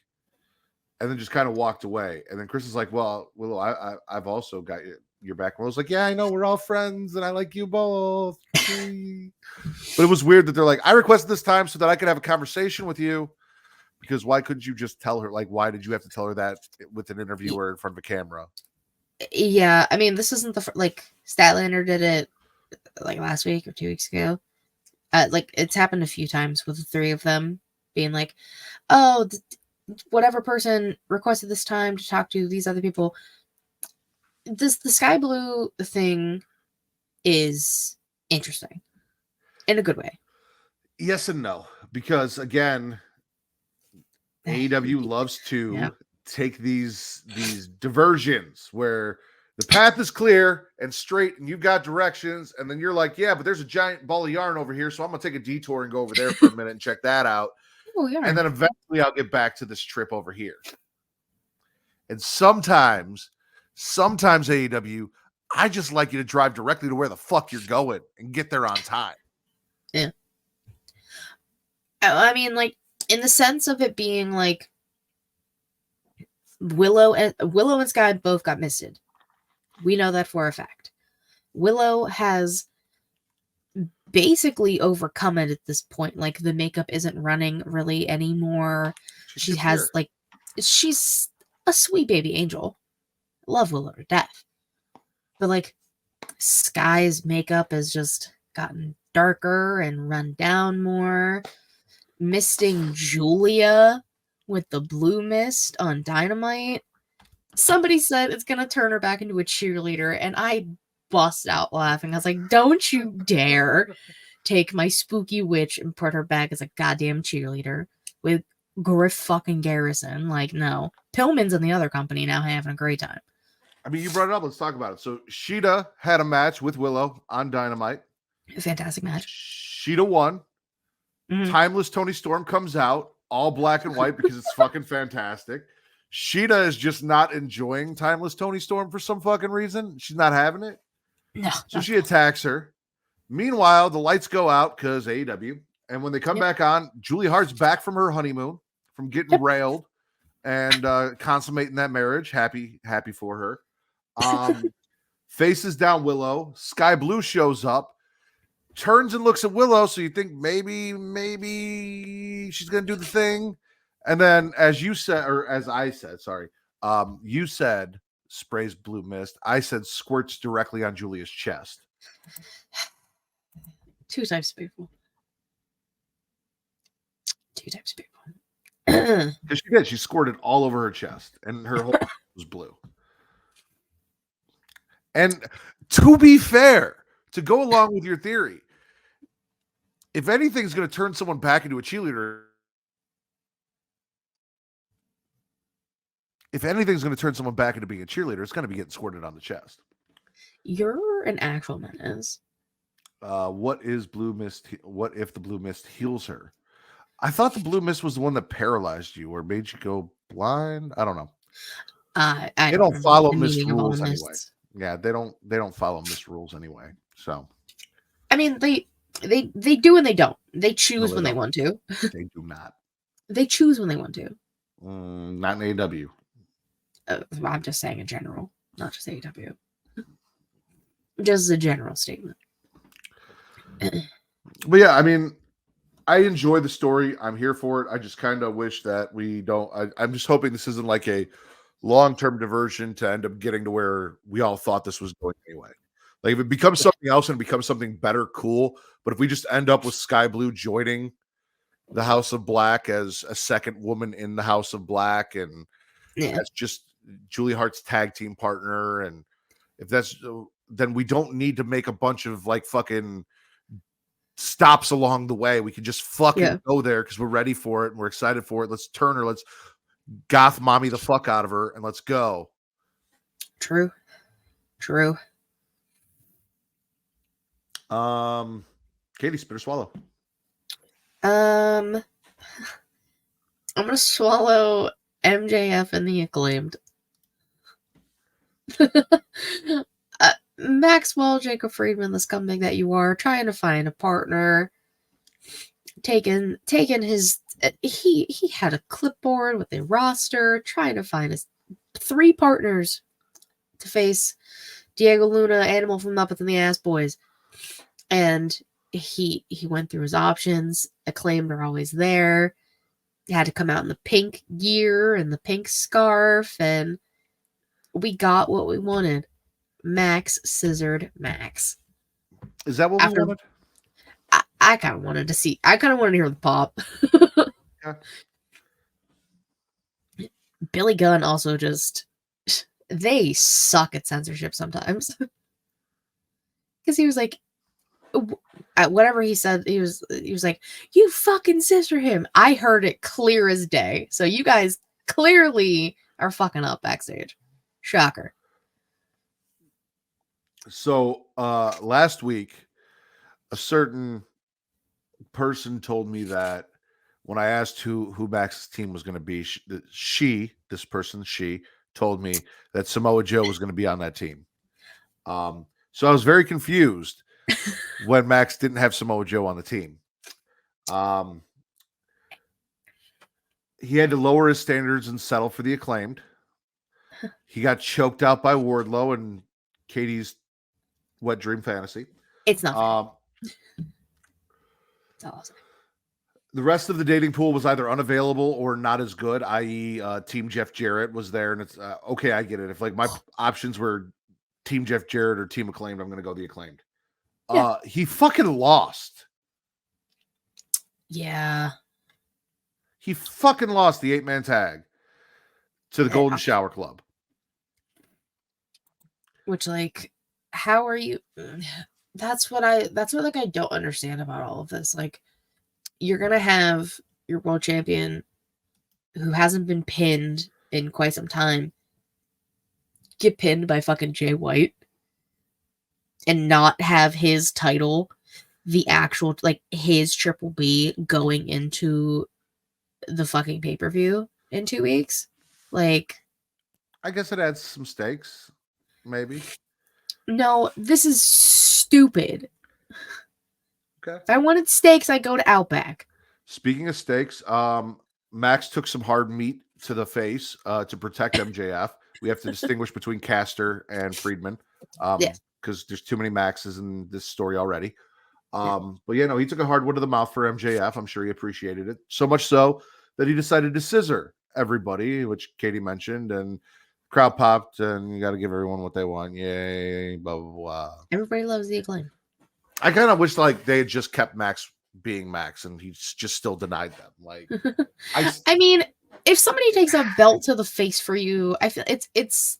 And then just kind of walked away. And then Chris is like, well, Willow, I've also got your back. And Willow's like, yeah, I know, we're all friends and I like you both. But it was weird that they're like, I requested this time so that I could have a conversation with you. Because why couldn't you just tell her? Like, why did you have to tell her that with an interviewer in front of a camera? Yeah, I mean, this isn't the like Statlander did it like last week or 2 weeks ago. Like it's happened a few times with the three of them being like, oh, whatever person requested this time to talk to these other people. The Sky Blue thing is interesting in a good way. Yes and no, because again, AEW loves to take these diversions where the path is clear and straight and you've got directions, and then you're like, yeah, but there's a giant ball of yarn over here, so I'm gonna take a detour and go over there for a minute and check that out. Oh, yeah. And then eventually I'll get back to this trip over here. And sometimes AEW, I just like you to drive directly to where the fuck you're going and get there on time. Yeah. I mean, like, in the sense of it being like Willow and Sky both got misted. We know that for a fact. Willow has basically overcome it at this point. Like, the makeup isn't running really anymore. She has like, she's a sweet baby angel. Love Willow to death. But like, Sky's makeup has just gotten darker and run down more. Misting Julia with the blue mist on Dynamite. Somebody said it's gonna turn her back into a cheerleader, and I bust out laughing. I was like, don't you dare take my spooky witch and put her back as a goddamn cheerleader with Griff fucking Garrison. Like, no. Pillman's in the other company now having a great time. I mean, you brought it up. Let's talk about it. So Sheeta had a match with Willow on Dynamite. A fantastic match. Sheeta won. Mm-hmm. Timeless Tony Storm comes out, all black and white because it's fucking fantastic. Sheeta is just not enjoying Timeless Tony Storm for some fucking reason. She's not having it. No. So she attacks her. Meanwhile, the lights go out because AEW. And when they come back on, Julia Hart's back from her honeymoon, from getting railed and consummating that marriage. Happy for her. Faces down Willow. Sky Blue shows up. Turns and looks at Willow, so you think maybe she's gonna do the thing, and then as you said, or as I said, sorry, you said sprays blue mist. I said squirts directly on Julia's chest. 2 times people. 2 times people. Because she did. She squirted all over her chest, and her whole was blue. And to be fair, to go along with your theory, if anything's going to turn someone back into a cheerleader, if anything's going to turn someone back into being a cheerleader, it's going to be getting squirted on the chest. You're an actual menace. What is blue mist? What if the blue mist heals her? I thought the blue mist was the one that paralyzed you or made you go blind. I don't know. They don't follow mist rules anyway. Yeah, they don't follow mist rules anyway. So, I mean, they do and they don't. They choose when they want to. They do not. They choose when they want to. Not in AEW. I'm just saying in general, not just AEW. Just as a general statement. But yeah, I mean, I enjoy the story. I'm here for it. I just kind of wish that we don't. I'm just hoping this isn't like a long-term diversion to end up getting to where we all thought this was going anyway. Like if it becomes something else and it becomes something better, cool. But if we just end up with Sky Blue joining the House of Black as a second woman in the House of Black, and that's just Julia Hart's tag team partner, and if that's, then we don't need to make a bunch of like fucking stops along the way. We can just fucking go there because we're ready for it and we're excited for it. Let's turn her. Let's goth mommy the fuck out of her and let's go. True. Katie, spit or swallow? I'm gonna swallow MJF and the Acclaimed. Maxwell, Jacob Friedman, the scumbag that you are, trying to find a partner, taking his he had a clipboard with a roster, trying to find his 3 partners to face Diego Luna, Animal from Muppets and the Ass Boys, and he went through his options. Acclaimed are always there. He had to come out in the pink gear and the pink scarf, and we got what we wanted. Max scissored Max. Is that what we wanted? I kind of wanted to see. I kind of wanted to hear the pop. Okay. Billy Gunn also just, they suck at censorship sometimes. Because he was like, at whatever he said, he was like, you fucking censor him. I heard it clear as day. So you guys clearly are fucking up backstage. Shocker. So last week, a certain person told me that when I asked who Max's team was going to be, she told me that Samoa Joe was going to be on that team. So I was very confused when Max didn't have Samoa Joe on the team. He had to lower his standards and settle for the Acclaimed. He got choked out by Wardlow and Katie's wet dream fantasy. It's not. It's awesome. The rest of the dating pool was either unavailable or not as good, i.e. Team Jeff Jarrett was there. And it's okay, I get it. If like my options were Team Jeff Jarrett or Team Acclaimed, I'm going to go the Acclaimed. Yeah. He fucking lost. Yeah. He fucking lost the 8-man tag to the Golden Shower Club. Which, like, how are you? That's what I don't understand about all of this. Like, you're gonna have your world champion who hasn't been pinned in quite some time get pinned by fucking Jay White and not have his title, the actual, like, his Triple B going into the fucking pay-per-view in 2 weeks. Like, I guess it adds some stakes, maybe. No, this is stupid. Okay. If I wanted steaks, I'd go to Outback. Speaking of steaks, Max took some hard meat to the face to protect MJF. We have to distinguish between Caster and Friedman because there's too many Maxes in this story already. But yeah, no, he took a hard one to the mouth for MJF. I'm sure he appreciated it. So much so that he decided to scissor everybody, which Katie mentioned, and crowd popped, and you got to give everyone what they want. Yay, blah, blah, blah. Everybody loves the Acclaim. I kind of wish like they had just kept Max being Max and he just still denied them. Like, I mean, if somebody takes a belt to the face for you, I feel it's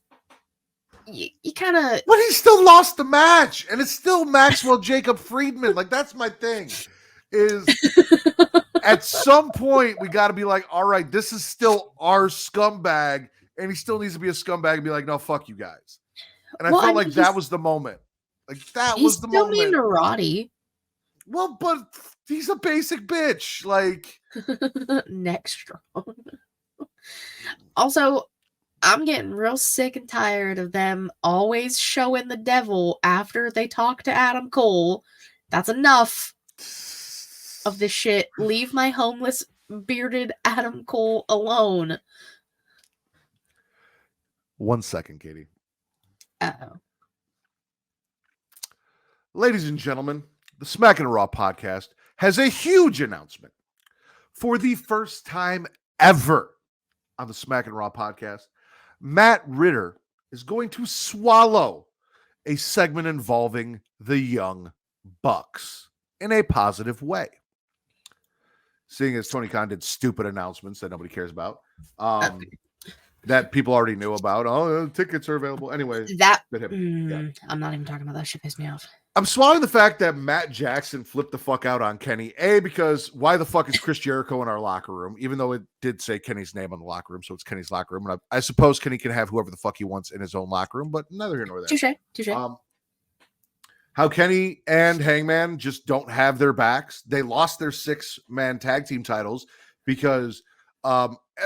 you kind of. But he still lost the match, and it's still Maxwell Jacob Friedman. Like, that's my thing. Is at some point we got to be like, all right, this is still our scumbag, and he still needs to be a scumbag and be like, no, fuck you guys. And I felt like that was the moment. Like, that was the moment. He's still mean to Roddy. Well, but he's a basic bitch. Like, next strong. Also, I'm getting real sick and tired of them always showing the devil after they talk to Adam Cole. That's enough of this shit. Leave my homeless, bearded Adam Cole alone. 1 second, Katie. Uh-oh. Ladies and gentlemen, the Smackin It Raw Podcast has a huge announcement. For the first time ever on the Smackin It Raw Podcast, Matt Ritter is going to swallow a segment involving the Young Bucks in a positive way. Seeing as Tony Khan did stupid announcements that nobody cares about, that people already knew about. Oh, tickets are available. Anyway, I'm not even talking about that. Shit pissed me off. I'm swallowing the fact that Matt Jackson flipped the fuck out on Kenny. A, because why the fuck is Chris Jericho in our locker room? Even though it did say Kenny's name on the locker room, so it's Kenny's locker room. And I suppose Kenny can have whoever the fuck he wants in his own locker room, but neither here nor there. Touche. how Kenny and Hangman just don't have their backs. They lost their 6-man tag team titles because,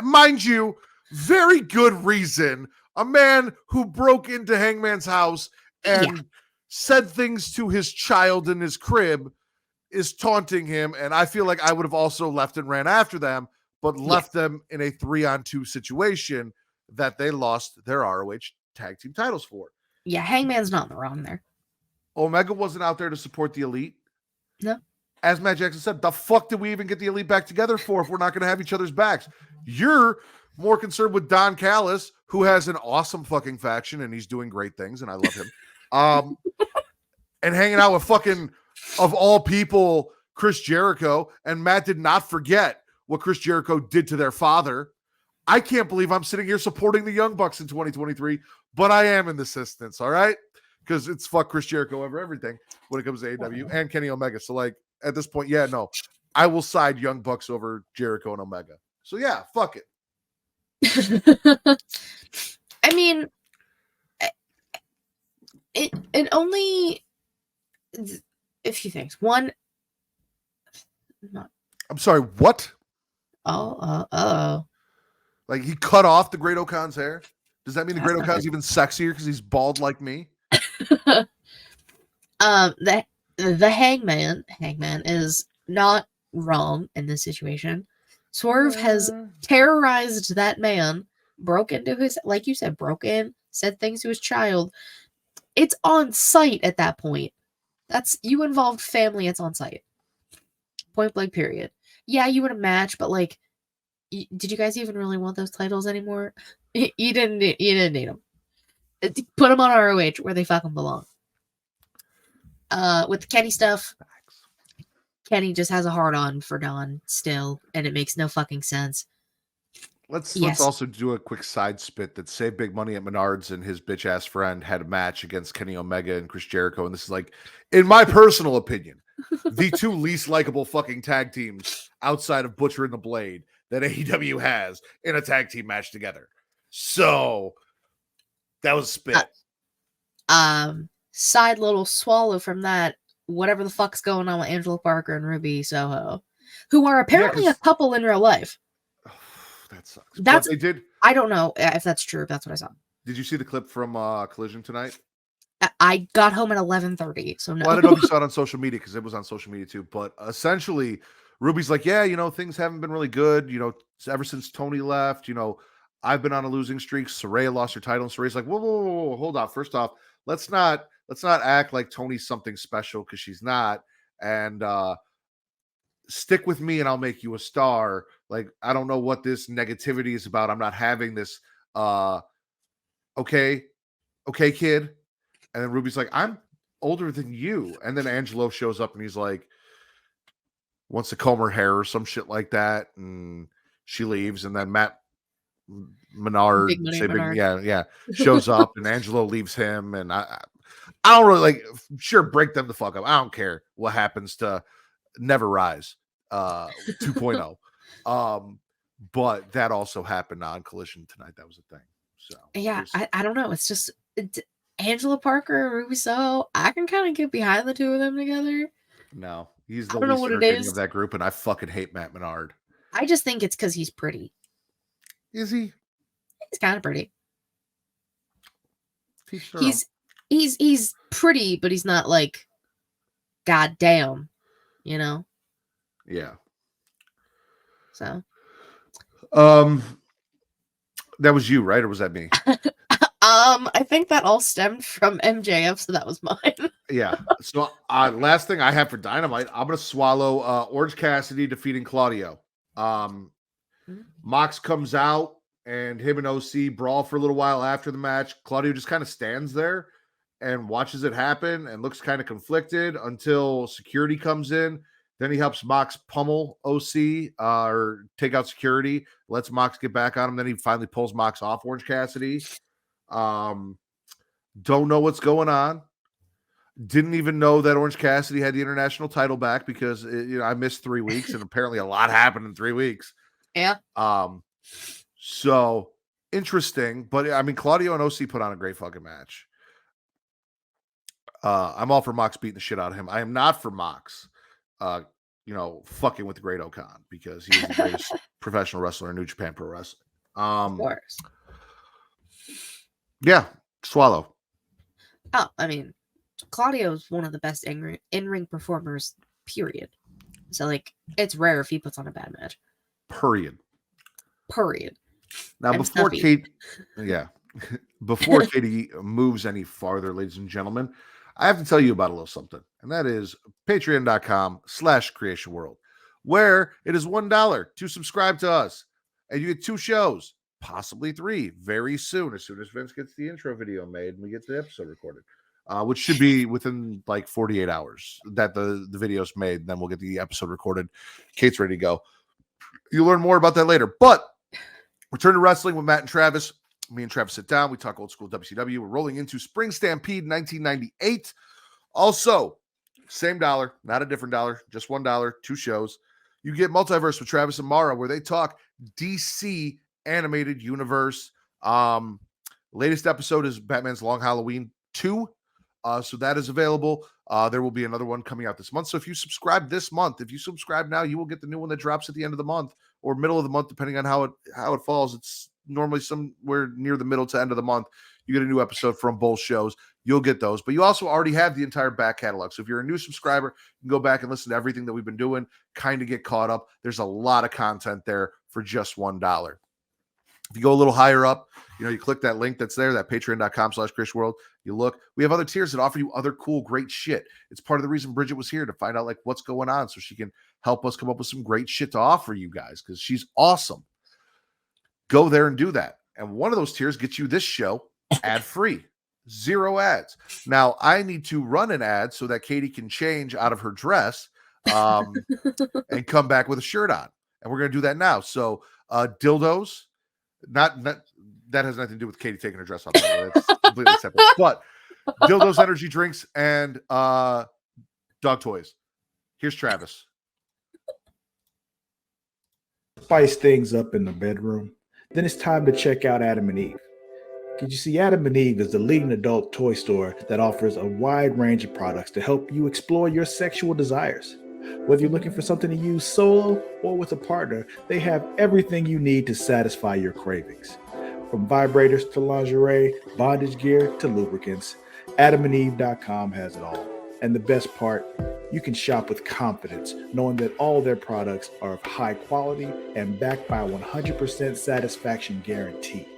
mind you, very good reason. A man who broke into Hangman's house and said things to his child in his crib is taunting him. And I feel like I would have also left and ran after them, but left them in a 3-on-2 situation that they lost their ROH tag team titles for. Yeah, Hangman's not in the wrong there. Omega wasn't out there to support the Elite. No. As Matt Jackson said, the fuck did we even get the Elite back together for if we're not going to have each other's backs? You're more concerned with Don Callis, who has an awesome fucking faction and he's doing great things and I love him. And hanging out with fucking, of all people, Chris Jericho. And Matt did not forget what Chris Jericho did to their father. I can't believe I'm sitting here supporting the Young Bucks in 2023, but I am in this instance, all right? Because it's fuck Chris Jericho over everything when it comes to AEW and Kenny Omega. So, like, at this point, yeah, no, I will side Young Bucks over Jericho and Omega. So, yeah, fuck it. I mean, it only a few things. One, I'm sorry, what? Like he cut off the Great Okan's hair? Does that mean the Great Okan's even sexier because he's bald like me? The Hangman is not wrong in this situation. Swerve has terrorized that man, broke into his, like you said, said things to his child. It's on site at that point. That's, you involved family, it's on site. Point blank, period. Yeah, you would have matched, but like, did you guys even really want those titles anymore? You didn't need them. Put them on ROH where they fucking belong. With the Kenny stuff, Kenny just has a hard on for Don still, and it makes no fucking sense. Let's also do a quick side spit that Save Big Money at Menards and his bitch ass friend had a match against Kenny Omega and Chris Jericho, and this is like, in my personal opinion, the two least likable fucking tag teams outside of Butcher and the Blade that AEW has in a tag team match together. So that was spit. Side little swallow from that, whatever the fuck's going on with Angela Parker and Ruby Soho, who are apparently a couple in real life. Oh, that sucks. That's, they did. I don't know if that's true. If that's what I saw. Did you see the clip from Collision tonight? I got home at 11:30, so no. Well, I don't know if you saw it on social media because it was on social media too. But essentially, Ruby's like, yeah, things haven't been really good. Ever since Tony left, I've been on a losing streak. Saraya lost her title, and Saraya's like, whoa, hold on. First off, let's not act like Tony's something special because she's not. And stick with me, and I'll make you a star. Like, I don't know what this negativity is about. I'm not having this. Okay, kid. And then Ruby's like, I'm older than you. And then Angelo shows up and he's like, wants to comb her hair or some shit like that. And she leaves. And then Matt Menard, shows up and Angelo leaves him. And I don't really sure, break them the fuck up. I don't care what happens to Never Rise 2.0. But that also happened on Collision tonight. That was a thing. So yeah, I don't know. It's just Angela Parker and Ruby Soho. I can kind of get behind the two of them together. No, he's the least entertaining of that group, and I fucking hate Matt Menard. I just think it's because he's pretty. Is he? He's kind of pretty. He's pretty, but he's not like goddamn, Yeah. So. That was you, right? Or was that me? I think that all stemmed from MJF, so that was mine. Yeah. So last thing I have for Dynamite, I'm gonna swallow Orange Cassidy defeating Claudio. Mox comes out and him and OC brawl for a little while after the match. Claudio just kind of stands there and watches it happen and looks kind of conflicted until security comes in. Then he helps Mox pummel OC or take out security, lets Mox get back on him. Then he finally pulls Mox off Orange Cassidy. Don't know what's going on. Didn't even know that Orange Cassidy had the international title back because I missed 3 weeks and apparently a lot happened in 3 weeks. Yeah. So interesting, but I mean, Claudio and OC put on a great fucking match. I'm all for Mox beating the shit out of him. I am not for Mox, fucking with the Great Okan because he is the greatest professional wrestler in New Japan Pro Wrestling. Of course. Yeah, Swallow. Oh, I mean, Claudio is one of the best in-ring performers, period. So, like, it's rare if he puts on a bad match. Period. Now, And before stuffy. before Katie moves any farther, ladies and gentlemen, I have to tell you about a little something, and that is patreon.com/Creation World, where it is $1 to subscribe to us, and you get 2 shows, possibly 3, very soon as Vince gets the intro video made and we get the episode recorded, which should be within like 48 hours that the video's made. Then we'll get the episode recorded. Kate's ready to go. You'll learn more about that later. But return to wrestling with Matt and Travis. Me and Travis sit down. We talk old school WCW. We're rolling into Spring Stampede 1998. Also, same dollar, not a different dollar, just $1, 2 shows. You get Multiverse with Travis and Mara, where they talk DC animated universe. Latest episode is Batman's Long Halloween 2. So that is available. There will be another one coming out this month. So if you subscribe this month, if you subscribe now, you will get the new one that drops at the end of the month or middle of the month, depending on how it falls. It's normally somewhere near the middle to end of the month. You get a new episode from both shows. You'll get those. But you also already have the entire back catalog. So if you're a new subscriber, you can go back and listen to everything that we've been doing, kind of get caught up. There's a lot of content there for just $1. If you go a little higher up, you click that link that's there, that patreon.com/Creation World. You look, we have other tiers that offer you other cool, great shit. It's part of the reason Bridget was here, to find out like what's going on so she can help us come up with some great shit to offer you guys, because she's awesome. Go there and do that. And one of those tiers gets you this show ad-free, 0 ads. Now, I need to run an ad so that Katie can change out of her dress and come back with a shirt on. And we're going to do that now. So dildos, not that has nothing to do with Katie taking her dress off. It's completely separate. But dildos, energy drinks, and dog toys. Here's Travis. Spice things up in the bedroom, then it's time to check out Adam and Eve. Because you see, Adam and Eve is the leading adult toy store that offers a wide range of products to help you explore your sexual desires. Whether you're looking for something to use solo or with a partner, they have everything you need to satisfy your cravings. From vibrators to lingerie, bondage gear to lubricants, AdamandEve.com has it all. And the best part, you can shop with confidence, knowing that all their products are of high quality and backed by a 100% satisfaction guarantee.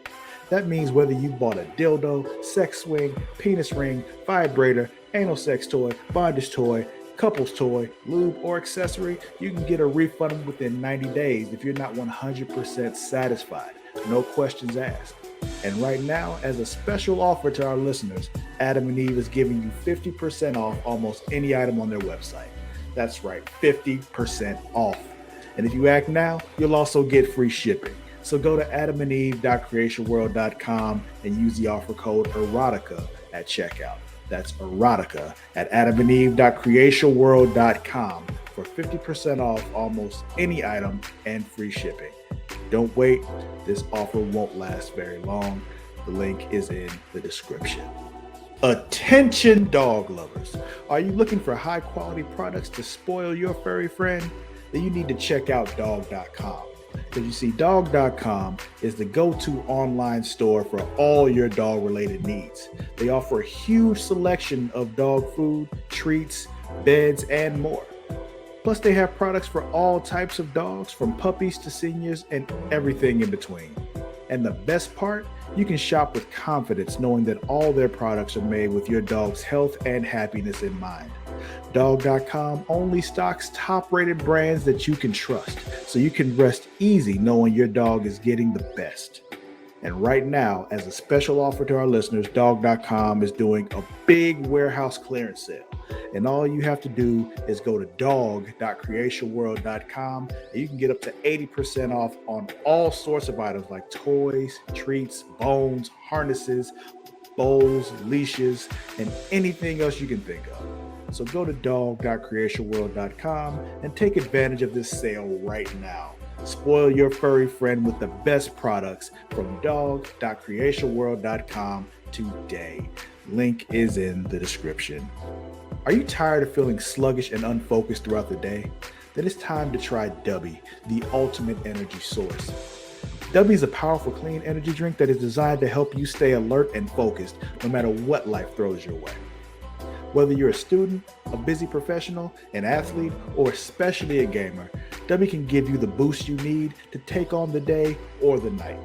That means whether you bought a dildo, sex swing, penis ring, vibrator, anal sex toy, bondage toy, couples toy, lube, or accessory, you can get a refund within 90 days if you're not 100% satisfied. No questions asked. And right now, as a special offer to our listeners, Adam and Eve is giving you 50% off almost any item on their website. That's right, 50% off. And if you act now, you'll also get free shipping. So go to adamandeve.creationworld.com and use the offer code erotica at checkout. That's erotica at adamandeve.creationworld.com for 50% off almost any item and free shipping. Don't wait. This offer won't last very long. The link is in the description. Attention dog lovers. Are you looking for high quality products to spoil your furry friend? Then you need to check out dog.com. Because you see, dog.com is the go-to online store for all your dog-related needs. They offer a huge selection of dog food, treats, beds, and more. Plus, they have products for all types of dogs, from puppies to seniors and everything in between. And the best part, you can shop with confidence knowing that all their products are made with your dog's health and happiness in mind. Dog.com only stocks top-rated brands that you can trust, so you can rest easy knowing your dog is getting the best. And right now, as a special offer to our listeners, Dog.com is doing a big warehouse clearance sale. And all you have to do is go to dog.creationworld.com and you can get up to 80% off on all sorts of items like toys, treats, bones, harnesses, bowls, leashes, and anything else you can think of. So go to dog.creationworld.com and take advantage of this sale right now. Spoil your furry friend with the best products from dog.creationworld.com today. Link is in the description. Are you tired of feeling sluggish and unfocused throughout the day? Then it's time to try DUBBY, the ultimate energy source. DUBBY is a powerful, clean energy drink that is designed to help you stay alert and focused no matter what life throws your way. Whether you're a student, a busy professional, an athlete, or especially a gamer, DUBBY can give you the boost you need to take on the day or the night.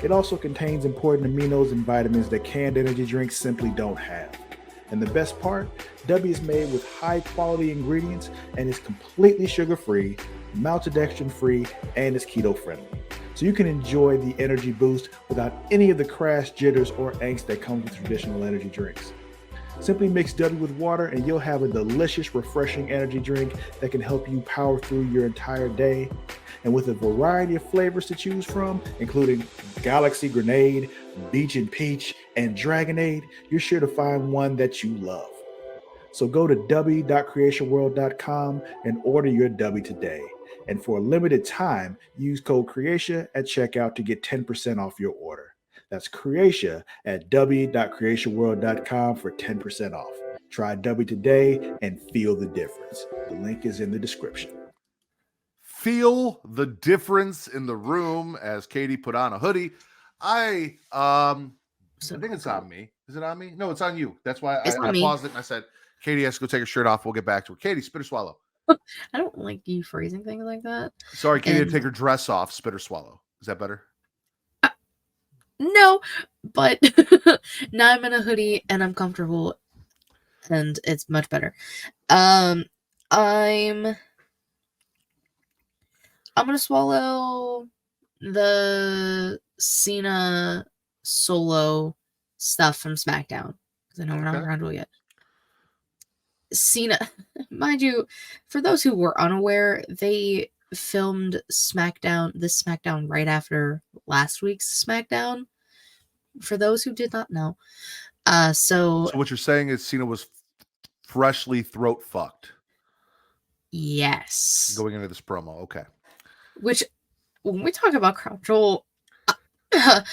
It also contains important aminos and vitamins that canned energy drinks simply don't have. And the best part, DUBBY is made with high quality ingredients and is completely sugar-free, maltodextrin-free, and is keto-friendly. So you can enjoy the energy boost without any of the crash, jitters, or angst that comes with traditional energy drinks. Simply mix DUBBY with water and you'll have a delicious, refreshing energy drink that can help you power through your entire day. And with a variety of flavors to choose from, including Galaxy Grenade, Beach and Peach, and Dragonade, you're sure to find one that you love. So go to dubby.creationworld.com and order your DUBBY today. And for a limited time, use code CREATIA at checkout to get 10% off your order. That's Creatia at dubby.creationworld.com for 10% off. Try DUBBY today and feel the difference. The link is in the description. Feel the difference in the room as Katie put on a hoodie. I think it's on me. Is it on me? No, it's on you. That's why I paused it and I said, Katie has to go take her shirt off. We'll get back to her. Katie, spit or swallow. I don't like you phrasing things like that. Sorry, Katie had to take her dress off. Spit or swallow. Is that better? No, but now I'm in a hoodie and I'm comfortable and it's much better. I'm gonna swallow the Cena solo stuff from SmackDown because I know we're not around to it yet. Cena, mind you, for those who were unaware, they filmed this SmackDown right after last week's SmackDown. For those who did not know, so what you're saying is Cena was freshly throat fucked. Yes, going into this promo, okay. Which, when we talk about crowd control, I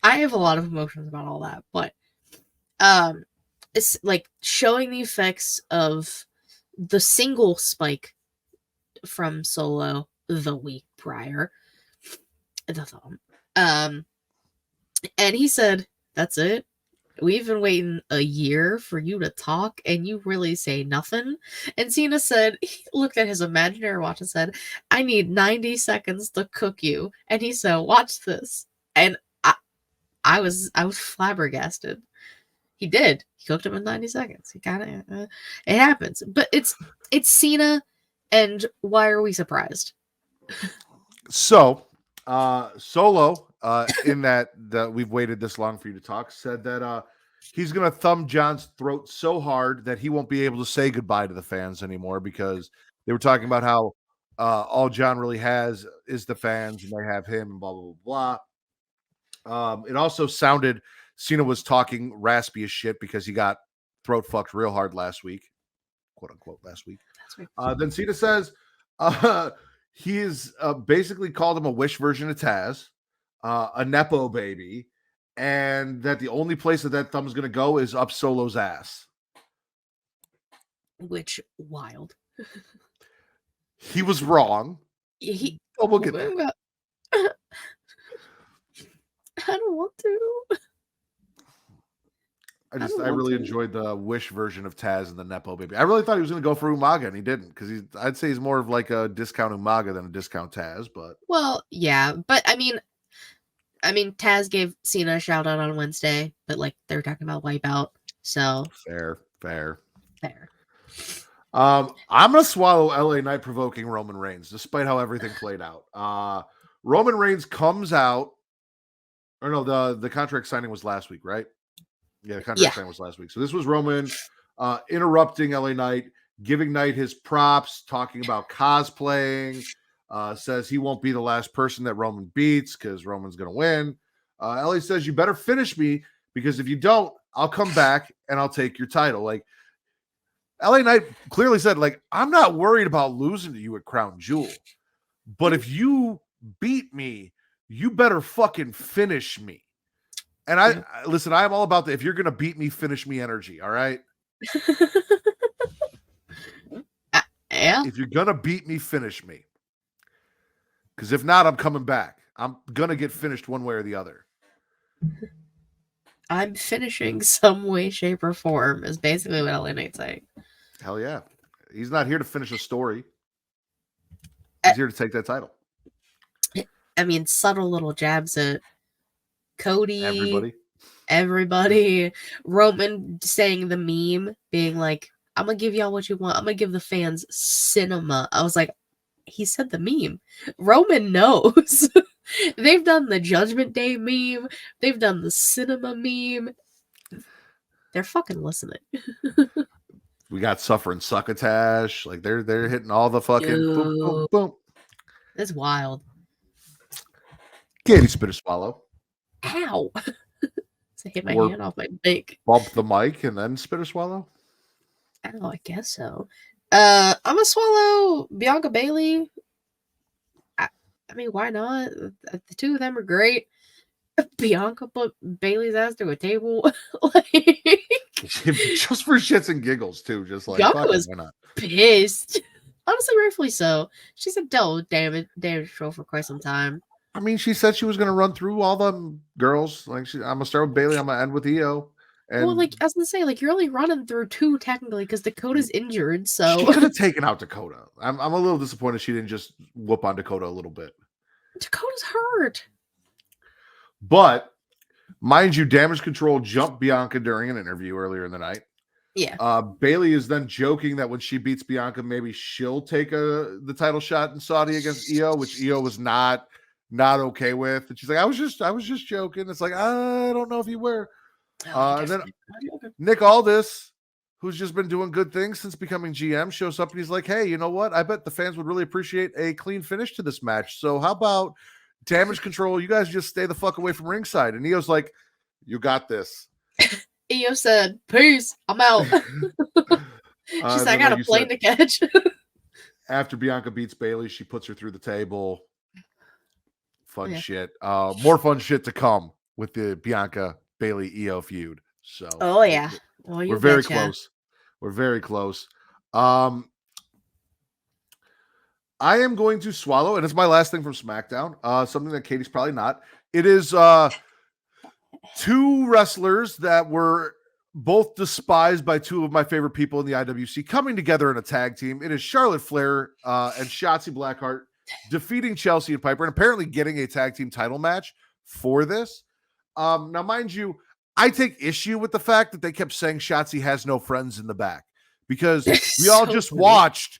have a lot of emotions about all that, but it's like showing the effects of the single spike from Solo the week prior, the thumb. And he said, "That's it. We've been waiting a year for you to talk, and you really say nothing." And Cena said, he looked at his imaginary watch and said, "I need 90 seconds to cook you." And he said, "Watch this." And I was flabbergasted. He did. He cooked him in 90 seconds. He kind of, it happens. But it's Cena, and why are we surprised? So, Solo, in that we've waited this long for you to talk, said that he's going to thumb John's throat so hard that he won't be able to say goodbye to the fans anymore, because they were talking about how all John really has is the fans and they have him and blah, blah, blah, blah. It also sounded Cena was talking raspy as shit because he got throat fucked real hard last week, quote unquote, last week. Then Cena says he's basically called him a wish version of Taz, a Nepo baby, and that the only place that thumb is going to go is up Solo's ass. Which, wild. He was wrong. We'll get there. I don't want to. I really enjoyed the wish version of Taz and the Nepo baby. I really thought he was going to go for Umaga, and he didn't, because I'd say he's more of like a discount Umaga than a discount Taz. But well, yeah, but I mean, Taz gave Cena a shout out on Wednesday, but like they were talking about Wipeout, so fair. I'm gonna swallow LA Knight provoking Roman Reigns, despite how everything played out. Roman Reigns comes out, or no, the contract signing was last week, right? Yeah, the contract signing was last week. So this was Roman interrupting LA Knight, giving Knight his props, talking about cosplaying, says he won't be the last person that Roman beats because Roman's going to win. LA says, "You better finish me, because if you don't, I'll come back and I'll take your title." Like, LA Knight clearly said, like, "I'm not worried about losing to you at Crown Jewel, but if you beat me, you better fucking finish me." And listen, I'm all about that. If you're gonna beat me, finish me energy. All right. Yeah. If you're gonna beat me, finish me. Because if not, I'm coming back. I'm gonna get finished one way or the other. I'm finishing some way, shape, or form is basically what LA Knight's saying. Hell yeah. He's not here to finish a story. He's here to take that title. I mean, subtle little jabs at Cody. Everybody. Roman saying the meme, being like, I'm going to give y'all what you want. I'm going to give the fans cinema. I was like, he said the meme. Roman knows. They've done the Judgment Day meme. They've done the cinema meme. They're fucking listening. We got Suffering Succotash. Like they're hitting all the fucking boom, boom, boom. That's wild. Katie spit a swallow. Ow. So I hit my hand off my mic. Bump the mic and then spit or swallow? Oh, I guess so. I'm gonna swallow Bianca Bailey. I mean, why not? The two of them are great. Bianca put Bailey's ass through a table. Like, just for shits and giggles, too. Just like, Bianca was why not? pissed. Honestly, rightfully so. She's a devil damage show for quite some time. I mean, she said she was going to run through all them girls. Like, I'm going to start with Bailey. I'm going to end with Io. And well, like, I was going to say, like, you're only running through two technically because Dakota's injured, so. She could have taken out Dakota. I'm a little disappointed she didn't just whoop on Dakota a little bit. Dakota's hurt. But, mind you, Damage Control jumped Bianca during an interview earlier in the night. Yeah. Bailey is then joking that when she beats Bianca, maybe she'll take the title shot in Saudi against Io, which Io was not okay with. And she's like, I was just joking. It's like, I don't know if you were. And then Nick Aldis, who's just been doing good things since becoming GM, shows up and he's like, hey, you know what? I bet the fans would really appreciate a clean finish to this match. So how about Damage Control? You guys just stay the fuck away from ringside. And Io's like, you got this. Io said, peace, I'm out. She's like, I got a plane to catch. After Bianca beats Bailey, she puts her through the table. Fun shit. More fun shit to come with the Bianca Bailey Io feud. So yeah. Well, we're very close. We're very close. I am going to swallow, and it's my last thing from SmackDown. Something that Katie's probably not. It is two wrestlers that were both despised by two of my favorite people in the IWC coming together in a tag team. It is Charlotte Flair and Shotzi Blackheart defeating Chelsea and Piper and apparently getting a tag team title match for this. Now, mind you, I take issue with the fact that they kept saying Shotzi has no friends in the back because we all just watched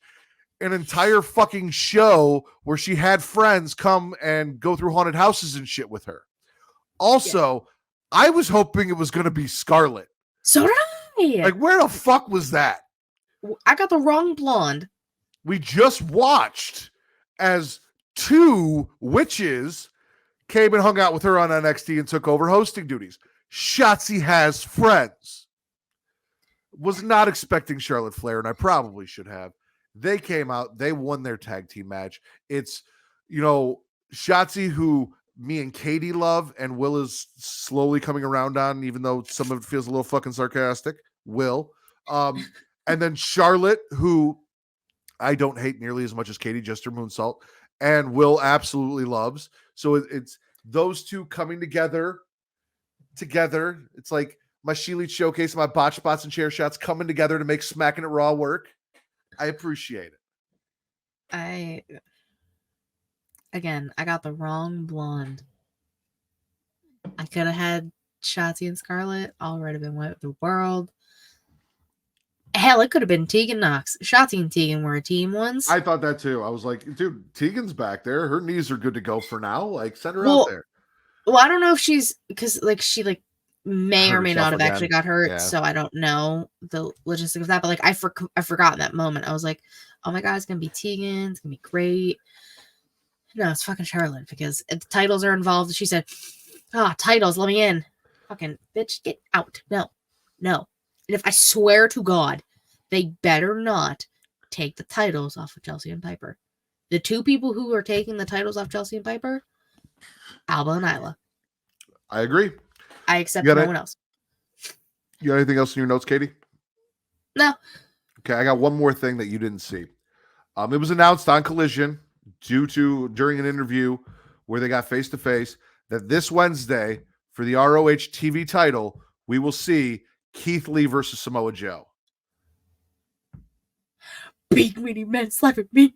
an entire fucking show where she had friends come and go through haunted houses and shit with her. Also, I was hoping it was going to be Scarlett. So did I. Like, where the fuck was that? I got the wrong blonde. We just watched as two witches came and hung out with her on NXT and took over hosting duties. Shotzi has friends. Was not expecting Charlotte Flair, and I probably should have. They came out. They won their tag team match. It's, Shotzi, who me and Katie love, and Will is slowly coming around on, even though some of it feels a little fucking sarcastic. Will. And then Charlotte, who I don't hate nearly as much as Katie, just her moonsault, and Will absolutely loves. So it's those two coming together. It's like my She-Lead showcase, my botch spots and chair shots coming together to make Smackin' It Raw work. I appreciate it. I got the wrong blonde. I could have had Shotzi and Scarlett. Already been wet with the world. Hell, it could have been Tegan Knox. Shotzi and Tegan were a team once. I thought that too. I was like, dude, Tegan's back there. Her knees are good to go for now. Like, send her out there. Well, I don't know if she's because she may or may not have actually got hurt, yeah. So I don't know the logistics of that. But I forgot in that moment. I was like, oh my god, it's gonna be Tegan. It's gonna be great. No, it's fucking Charlotte because the titles are involved. She said, titles, let me in. Fucking bitch, get out. No. And if I swear to God, they better not take the titles off of Chelsea and Piper. The two people who are taking the titles off Chelsea and Piper, Alba and Isla. I agree. I accept You no got one else. You got anything else in your notes, Katie? No. Okay, I got one more thing that you didn't see. It was announced on Collision during an interview where they got face to face that this Wednesday for the ROH TV title, we will see Keith Lee versus Samoa Joe. Big meaty men slapping me.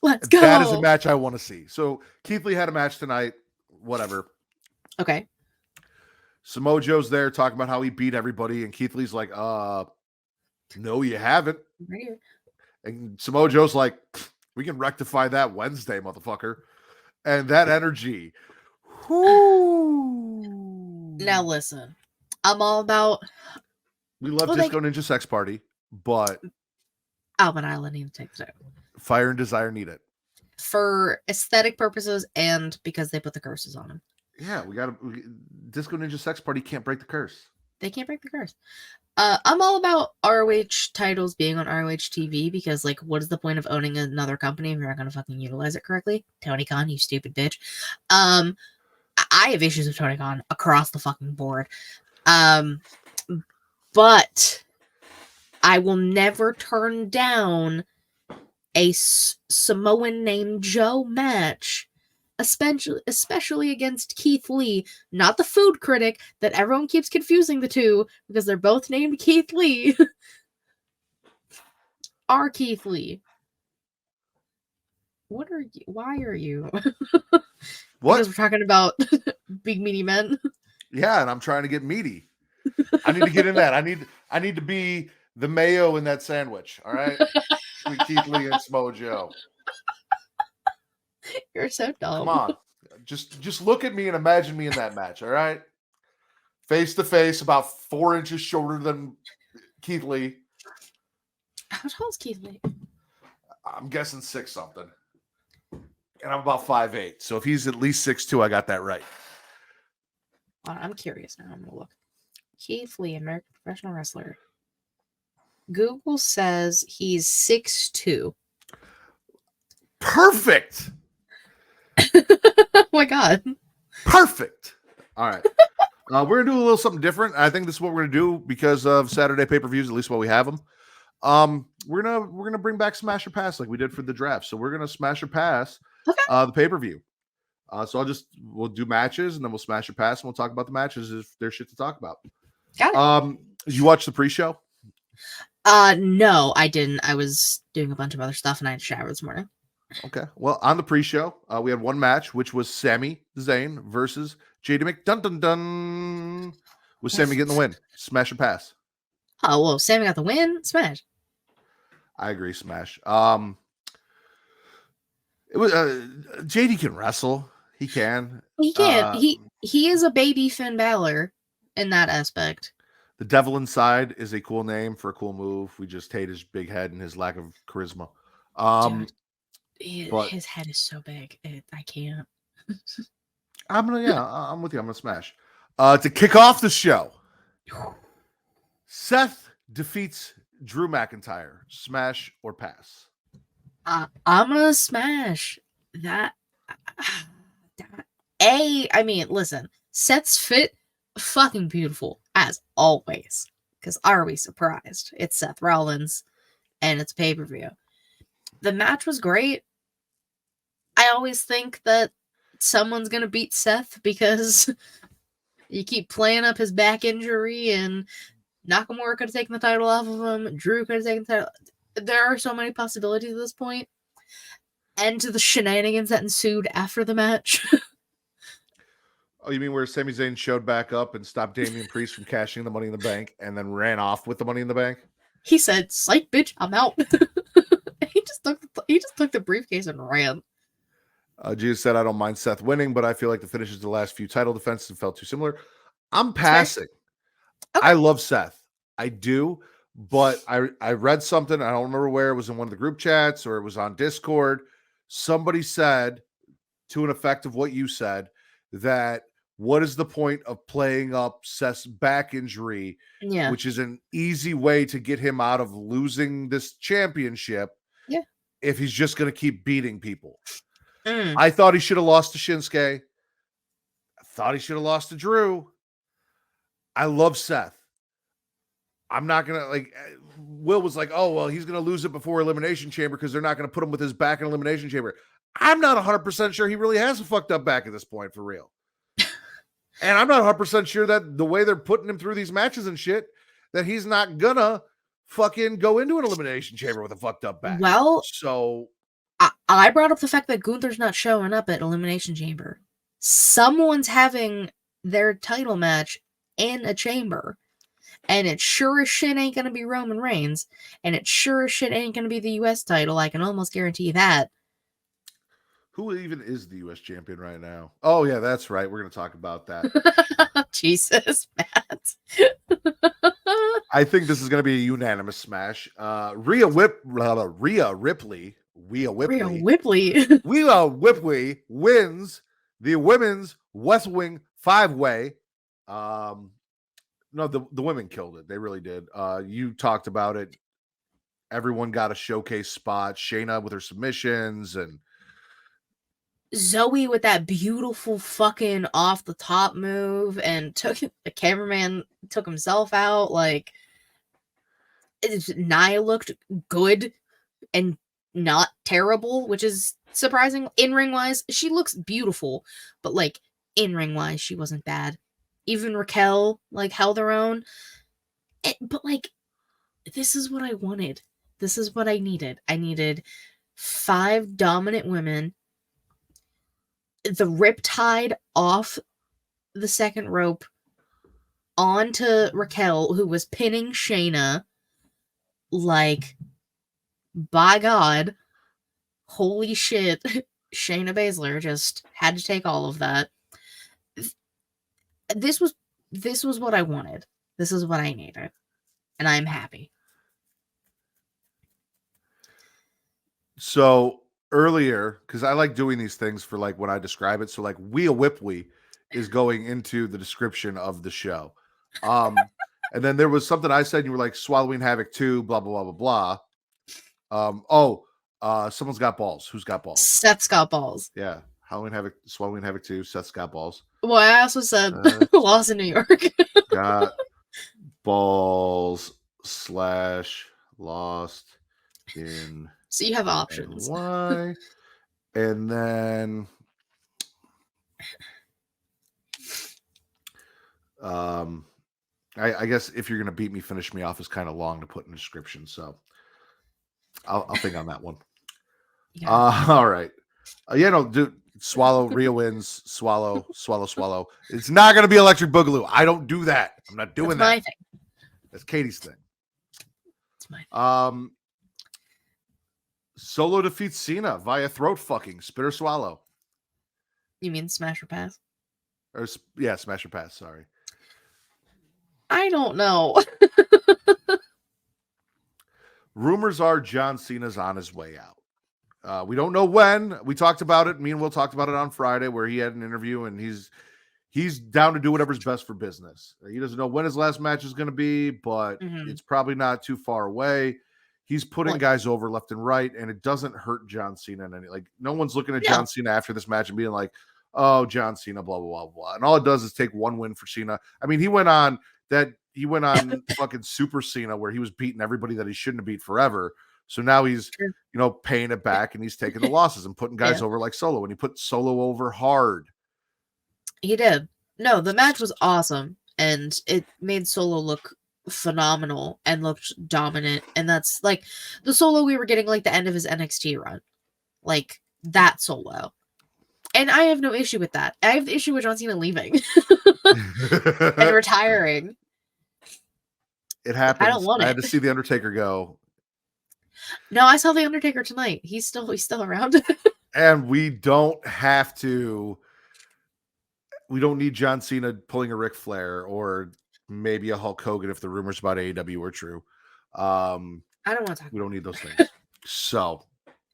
Let's go. That is a match I want to see. So Keith Lee had a match tonight. Whatever. Okay. Samoa Joe's there talking about how he beat everybody, and Keith Lee's like, no, you haven't. Right here. And Samoa Joe's like, we can rectify that Wednesday, motherfucker. And that energy. Whoo. Now listen, I'm all about We love Disco Ninja Sex Party, but Alvin Island need to take the title. Fire and Desire need it. For aesthetic purposes and because they put the curses on him. Yeah, Disco Ninja Sex Party can't break the curse. They can't break the curse. I'm all about ROH titles being on ROH TV because, like, what is the point of owning another company if you're not going to fucking utilize it correctly? Tony Khan, you stupid bitch. I have issues with Tony Khan across the fucking board. But I will never turn down a Samoan named Joe match, especially against Keith Lee, not the food critic that everyone keeps confusing the two because they're both named Keith Lee. Our Keith Lee. What are you? Why are you? What? Because we're talking about big meaty men. Yeah, and I'm trying to get meaty. I need to get in that. I need to be the mayo in that sandwich. All right, with Keith Lee and Samoa Joe. You're so dumb. Come on, just look at me and imagine me in that match. All right, face to face, about 4 inches shorter than Keith Lee. How tall is Keith Lee? I'm guessing 6 something, and I'm about 5'8". So if he's at least 6'2", I got that right. I'm curious now. I'm gonna look. Keith Lee, American professional wrestler. Google says he's 6'2". Perfect. Oh my god. Perfect. All right. We're gonna do a little something different. I think this is what we're gonna do because of Saturday pay-per-views, at least while we have them. We're gonna bring back Smash or Pass like we did for the draft. So we're gonna Smash or Pass the pay-per-view. So we'll do matches and then we'll Smash or Pass and we'll talk about the matches if there's shit to talk about. Got it. Did you watch the pre-show? No, I didn't. I was doing a bunch of other stuff and I had to shower this morning. Okay. Well, on the pre-show, we had one match, which was Sami Zayn versus JD McDun. Was Sami getting the win? Smash or Pass? Oh, well, Sami got the win. Smash. I agree. Smash. It was JD can wrestle. He can. He can. He is a baby Finn Balor in that aspect. The Devil Inside is a cool name for a cool move. We just hate his big head and his lack of charisma. Dude, his head is so big. I can't. I'm with you. I'm gonna smash. To kick off the show, Seth defeats Drew McIntyre. Smash or pass? I'm gonna smash that. I mean, listen, Seth's fit, fucking beautiful as always. Because are we surprised? It's Seth Rollins, and it's pay-per-view. The match was great. I always think that someone's gonna beat Seth because you keep playing up his back injury, and Nakamura could have taken the title off of him. Drew could have taken the title. There are so many possibilities at this point. And to the shenanigans that ensued after the match. Oh, you mean where Sami Zayn showed back up and stopped Damian Priest from cashing the Money in the Bank and then ran off with the Money in the Bank? He said, "Psych, bitch, I'm out." He just took the briefcase and ran. Jesus said, "I don't mind Seth winning, but I feel like the finishes of the last few title defenses felt too similar." I'm passing. Okay. I love Seth. I do. But I read something. I don't remember where. It was in one of the group chats or it was on Discord. Somebody said to an effect of what you said, that what is the point of playing up Seth's back injury, which is an easy way to get him out of losing this championship if he's just going to keep beating people. I thought he should have lost to Shinsuke. I thought he should have lost to Drew. I love Seth. I'm not gonna Will was like, oh well, he's gonna lose it before Elimination Chamber because they're not gonna put him with his back in Elimination Chamber. I'm not 100% sure he really has a fucked up back at this point for real. And I'm not 100% sure that the way they're putting him through these matches and shit, that he's not gonna fucking go into an Elimination Chamber with a fucked up back. Well, so I brought up the fact that Gunther's not showing up at Elimination Chamber. Someone's having their title match in a chamber. And it sure as shit ain't going to be Roman Reigns. And it sure as shit ain't going to be the U.S. title. I can almost guarantee that. Who even is the U.S. champion right now? Oh, yeah, that's right. We're going to talk about that. Jesus, Matt. I think this is going to be a unanimous smash. Rhea Ripley wins the women's West Wing 5-way. No, the women killed it. They really did. You talked about it. Everyone got a showcase spot. Shayna with her submissions and Zoe with that beautiful fucking off the top move and the cameraman took himself out. Like, Nia looked good and not terrible, which is surprising. In-ring wise, she looks beautiful, but like in-ring wise, she wasn't bad. Even Raquel like held her own. But like, this is what I wanted. This is what I needed. I needed 5 dominant women. The riptide off the second rope onto Raquel, who was pinning Shayna. Like, by God, holy shit, Shayna Baszler just had to take all of that. This was what I wanted. This is what I needed. And I'm happy. So earlier, because I like doing these things for like when I describe it. So like Rhea Ripley is going into the description of the show. And then there was something I said, and you were like, Swalloween Havoc 2, blah, blah, blah, blah, blah. Someone's got balls. Who's got balls? Seth's got balls. Yeah. Swalloween Havoc 2, Seth's got balls. Well, I also said Lost in New York. Got balls / lost in. So you have options. Why? And then I guess if you're gonna beat me, finish me off is kind of long to put in the description, so I'll think on that one. Yeah. All right. Dude, Rhea wins. Swallow. It's not gonna be Electric Boogaloo. I don't do that. I'm not doing that. My thing. That's Katie's thing. It's my thing. Solo defeats Cena via throat fucking. Spit or swallow. You mean smash or pass? Smash or pass. Sorry. I don't know. Rumors are John Cena's on his way out. We don't know when. We talked about it. Me and Will talked about it on Friday where he had an interview and he's down to do whatever's best for business. He doesn't know when his last match is going to be, but it's probably not too far away. He's putting guys over left and right, and it doesn't hurt John Cena in any. Like, no one's looking at John Cena after this match and being like, "Oh, John Cena, blah blah blah blah." And all it does is take one win for Cena. I mean, he went on fucking Super Cena where he was beating everybody that he shouldn't have beat forever. So now he's paying it back, and he's taking the losses and putting guys over like Solo, and he put Solo over hard. He did. No, the match was awesome, and it made Solo look phenomenal and looked dominant. And that's like the Solo we were getting like the end of his NXT run, like that Solo. And I have no issue with that. I have the issue with John Cena leaving and retiring. It happens. I don't want it. I had to see the Undertaker go. No, I saw the Undertaker tonight. He's still around. And we don't need John Cena pulling a Ric Flair or maybe a Hulk Hogan if the rumors about AEW were true. I don't want to talk. We don't need those things. So,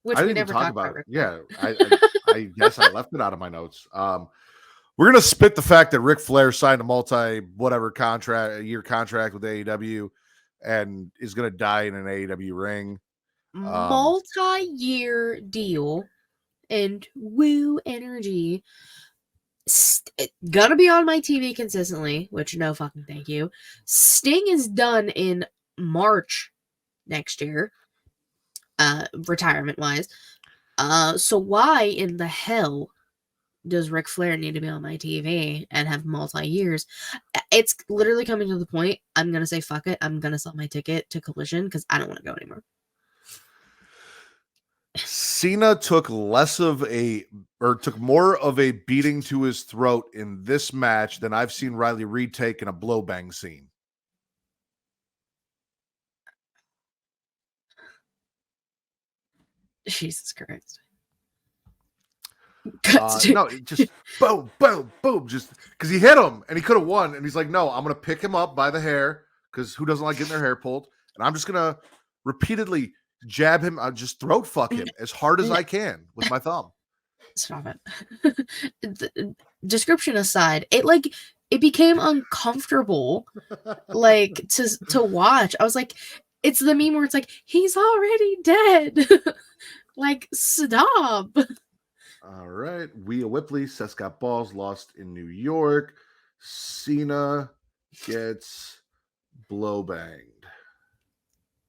which I we didn't never talk talked about. Ric Yeah, I guess I left it out of my notes. We're gonna spit the fact that Ric Flair signed a year contract with AEW and is gonna die in an AEW ring. Multi-year deal and woo energy. Gonna be on my TV consistently, which no fucking thank you. Sting is done in March next year, retirement wise. So why in the hell does Ric Flair need to be on my TV and have multi-years? It's literally coming to the point, I'm gonna say fuck it, I'm gonna sell my ticket to Collision because I don't want to go anymore. Cena took took more of a beating to his throat in this match than I've seen Riley Reid take in a blow bang scene. Jesus Christ. No, just boom, boom, boom. Just because he hit him and he could have won. And he's like, no, I'm going to pick him up by the hair because who doesn't like getting their hair pulled? And I'm just going to repeatedly jab him. I'll just throat fuck him as hard as I can with my thumb. Stop it. Description aside, it became uncomfortable like to watch. I was like, it's the meme where it's like, he's already dead. Like, stop. All right. Rhea Ripley, Seth got balls, lost in New York. Cena gets blow banged.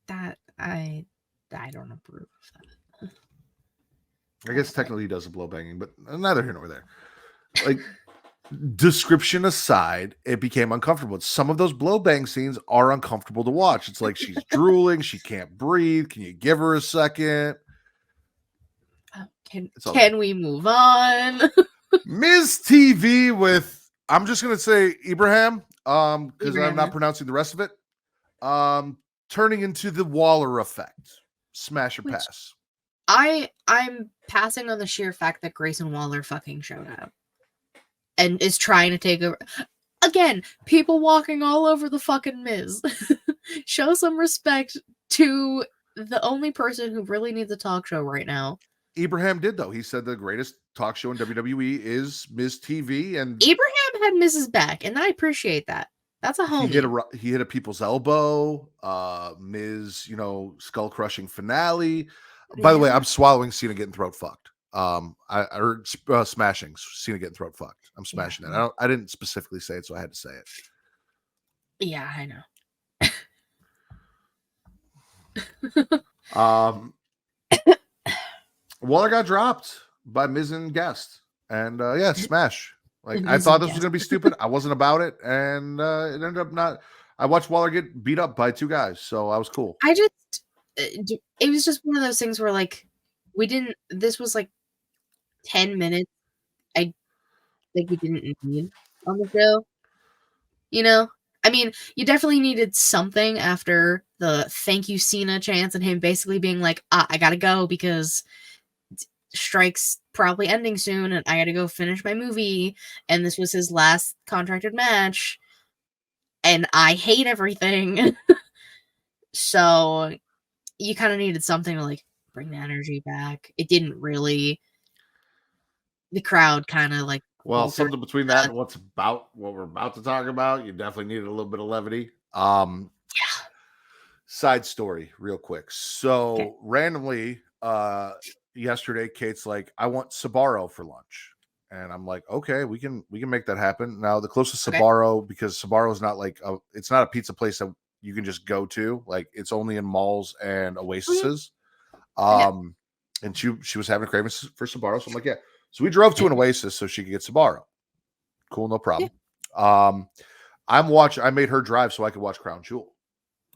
That I don't approve of that. I guess technically he does a blow banging, but neither here nor there. Like, description aside, it became uncomfortable. Some of those blow bang scenes are uncomfortable to watch. It's like she's drooling, she can't breathe. Can you give her a second? Can we move on? Ms. TV with, I'm just gonna say Ibrahim, because I'm not pronouncing the rest of it. Turning into the Waller effect. Smash or pass. I'm passing on the sheer fact that Grayson Waller fucking showed up and is trying to take over. Again, people walking all over the fucking Miz. Show some respect to the only person who really needs a talk show right now. Ibrahim did, though. He said the greatest talk show in WWE is Ms. TV, and Ibrahim had Miz's back, and I appreciate that. That's a homie. He hit a people's elbow. Miz, skull crushing finale. Yeah. By the way, I'm swallowing Cena getting throat fucked. I heard smashing Cena getting throat fucked. I'm smashing that. I didn't specifically say it, so I had to say it. Yeah, I know. Waller got dropped by Miz and Guest, and smash. Like, I thought this was gonna be stupid. I wasn't about it, and it ended up not. I watched Waller get beat up by two guys, so I was cool. It was just one of those things where, like, this was like 10 minutes we didn't need on the show. I mean, you definitely needed something after the thank you Cena chants and him basically being like, I gotta go because strike's probably ending soon and I gotta go finish my movie, and this was his last contracted match and I hate everything. So you kind of needed something to like bring the energy back. It didn't really. The crowd kind of like, something between that and what we're about to talk about, you definitely needed a little bit of levity. Side story real quick. So randomly yesterday, Kate's like, I want Sbarro for lunch. And I'm like, okay, we can make that happen. Now the closest Sbarro, because Sbarro is not like it's not a pizza place that you can just go to. Like, it's only in malls and Oasises. And she was having cravings for Sbarro. So I'm like, yeah. So we drove to an Oasis so she could get Sbarro. Cool, no problem. Yeah. I made her drive so I could watch Crown Jewel.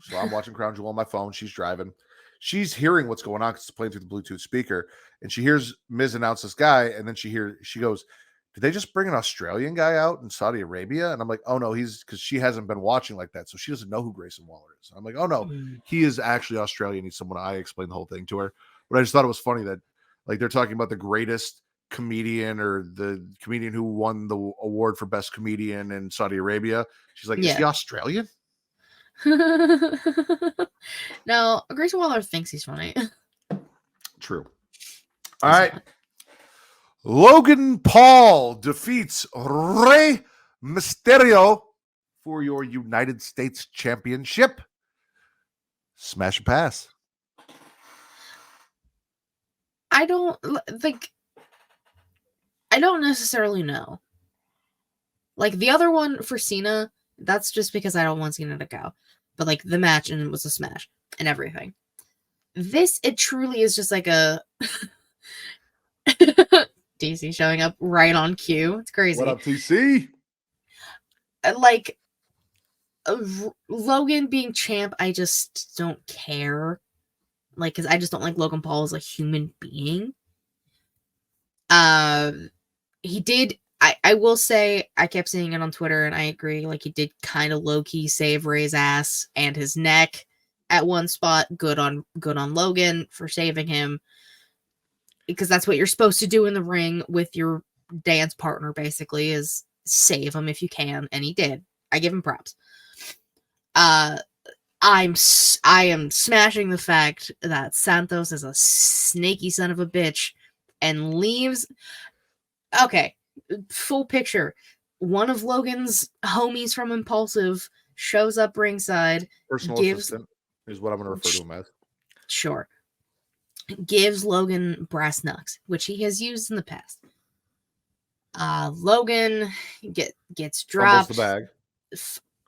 So I'm watching Crown Jewel on my phone. She's driving. She's hearing what's going on because it's playing through the Bluetooth speaker. And she hears Miz announce this guy. And then she goes, did they just bring an Australian guy out in Saudi Arabia? And I'm like, oh no, because she hasn't been watching like that. So she doesn't know who Grayson Waller is. And I'm like, oh no, he is actually Australian. He's someone. I explained the whole thing to her. But I just thought it was funny that like they're talking about the greatest comedian or the comedian who won the award for best comedian in Saudi Arabia. She's like, is he Australian? No, Grayson Waller thinks he's funny. True. All right. Logan Paul defeats Rey Mysterio for your United States Championship. Smash or pass? I don't necessarily know. Like the other one for Cena, that's just because I don't want Cena to go. But like the match and it was a smash and everything. This, it truly is just like a DC showing up right on cue. It's crazy. What up, TC? Like Logan being champ, I just don't care. Like, because I just don't like Logan Paul as a human being. He did. I will say, I kept seeing it on Twitter, and I agree. Like, he did kind of low key save Ray's ass and his neck at one spot. Good on Logan for saving him, because that's what you're supposed to do in the ring with your dance partner. Basically, is save him if you can, and he did. I give him props. I am smashing the fact that Santos is a snaky son of a bitch and leaves. Okay, full picture. One of Logan's homies from Impulsive shows up ringside. Personal assistant is what I'm going to refer to him as. Sure. Gives Logan brass knucks, which he has used in the past. Logan gets dropped. Fumbles the bag.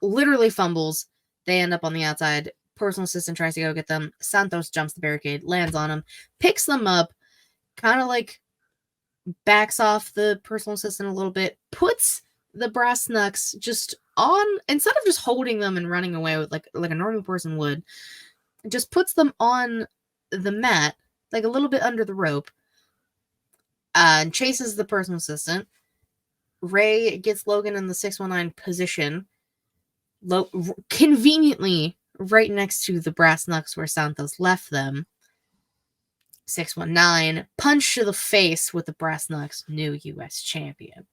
Literally fumbles. They end up on the outside. Personal assistant tries to go get them. Santos jumps the barricade, lands on them, picks them up, kind of like backs off the personal assistant a little bit, puts the brass knucks just on, instead of just holding them and running away with like a normal person would, just puts them on the mat, like a little bit under the rope, and chases the personal assistant. Ray gets Logan in the 619 position. Conveniently right next to the brass knucks where Santos left them. 619 punch to the face with the brass knucks, new U.S. champion.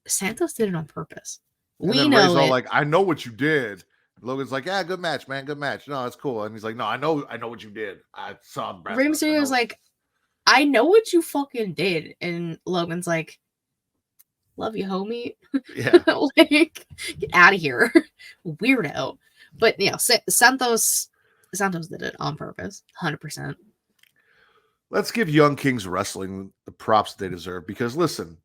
Santos did it on purpose. We know Ray's all it. like, I know what you did. Logan's like, yeah, good match, man, good match. No, it's cool. And he's like, no, I know what you did. I saw brass Rey knucks. Mysterio's like, I know what you fucking did, and Logan's like, love you, homie. Yeah. Like, get out of here, weirdo. But you know, Santos did it on purpose, 100%. Let's give Young Kings Wrestling the props they deserve, because listen,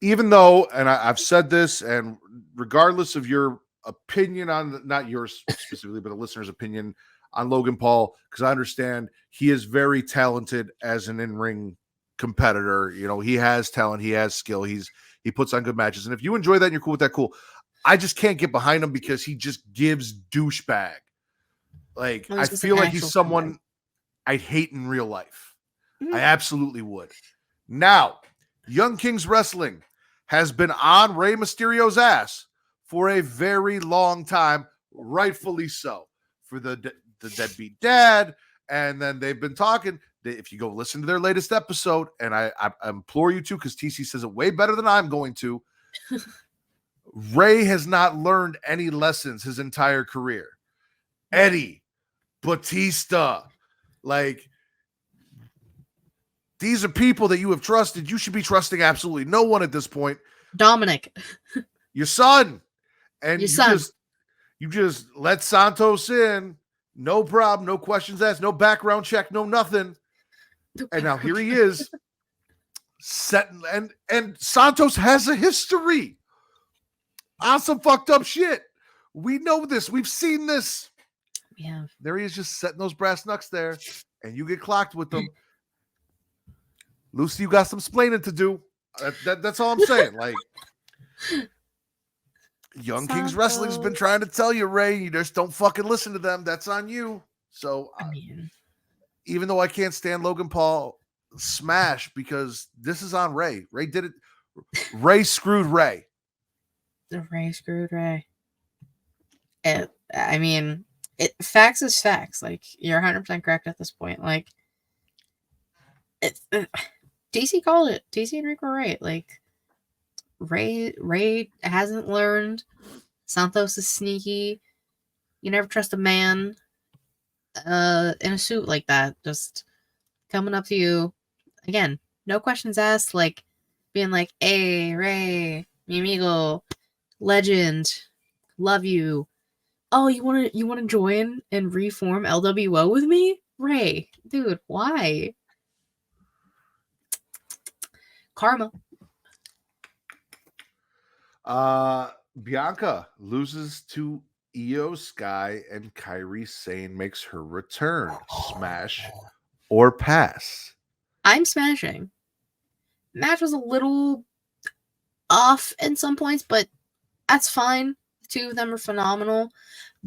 even though, and I've said this, and regardless of your opinion on, not yours specifically, but the listener's opinion on Logan Paul, because I understand he is very talented as an in-ring competitor. You know, he has talent, he has skill, he puts on good matches, and if you enjoy that and you're cool with that, cool. I just can't get behind him because he just gives douchebag. Like, I feel like he's someone I'd hate in real life. Mm-hmm. I absolutely would. Now, Young Kings Wrestling has been on Rey Mysterio's ass for a very long time, rightfully so, for the deadbeat dad, and then they've been talking. If you go listen to their latest episode, and I implore you to, because TC says it way better than I'm going to, Rey has not learned any lessons his entire career. Eddie, Batista, like, these are people that you have trusted. You should be trusting absolutely no one at this point. Dominic, your son, and your you just let Santos in, no problem, no questions asked, no background check, no nothing. And now here he is, set, and Santos has a history on some fucked up shit. We know this. We've seen this. Yeah. There he is, just setting those brass knucks there, and you get clocked with them. Lucy, you got some splaining to do. That's all I'm saying. Like, Young Kings Wrestling's been trying to tell you, Ray, you just don't fucking listen to them. That's on you. So, I mean, even though I can't stand Logan Paul, smash, because this is on Ray. Ray did it. Ray screwed Ray. Ray screwed Ray. I mean, facts is facts. Like, you're 100% correct at this point. Like, DC called it. DC and Rick were right. Like, Ray hasn't learned. Santos is sneaky. You never trust a man in a suit like that, just coming up to you. Again, no questions asked, like being like, hey, Ray, mi amigo, legend, love you. Oh, you wanna join and reform LWO with me? Ray, dude, why? Karma. Bianca loses to Io Sky, and Kairi Sane makes her return. Smash or pass? I'm smashing. Match was a little off in some points, but that's fine. The two of them are phenomenal.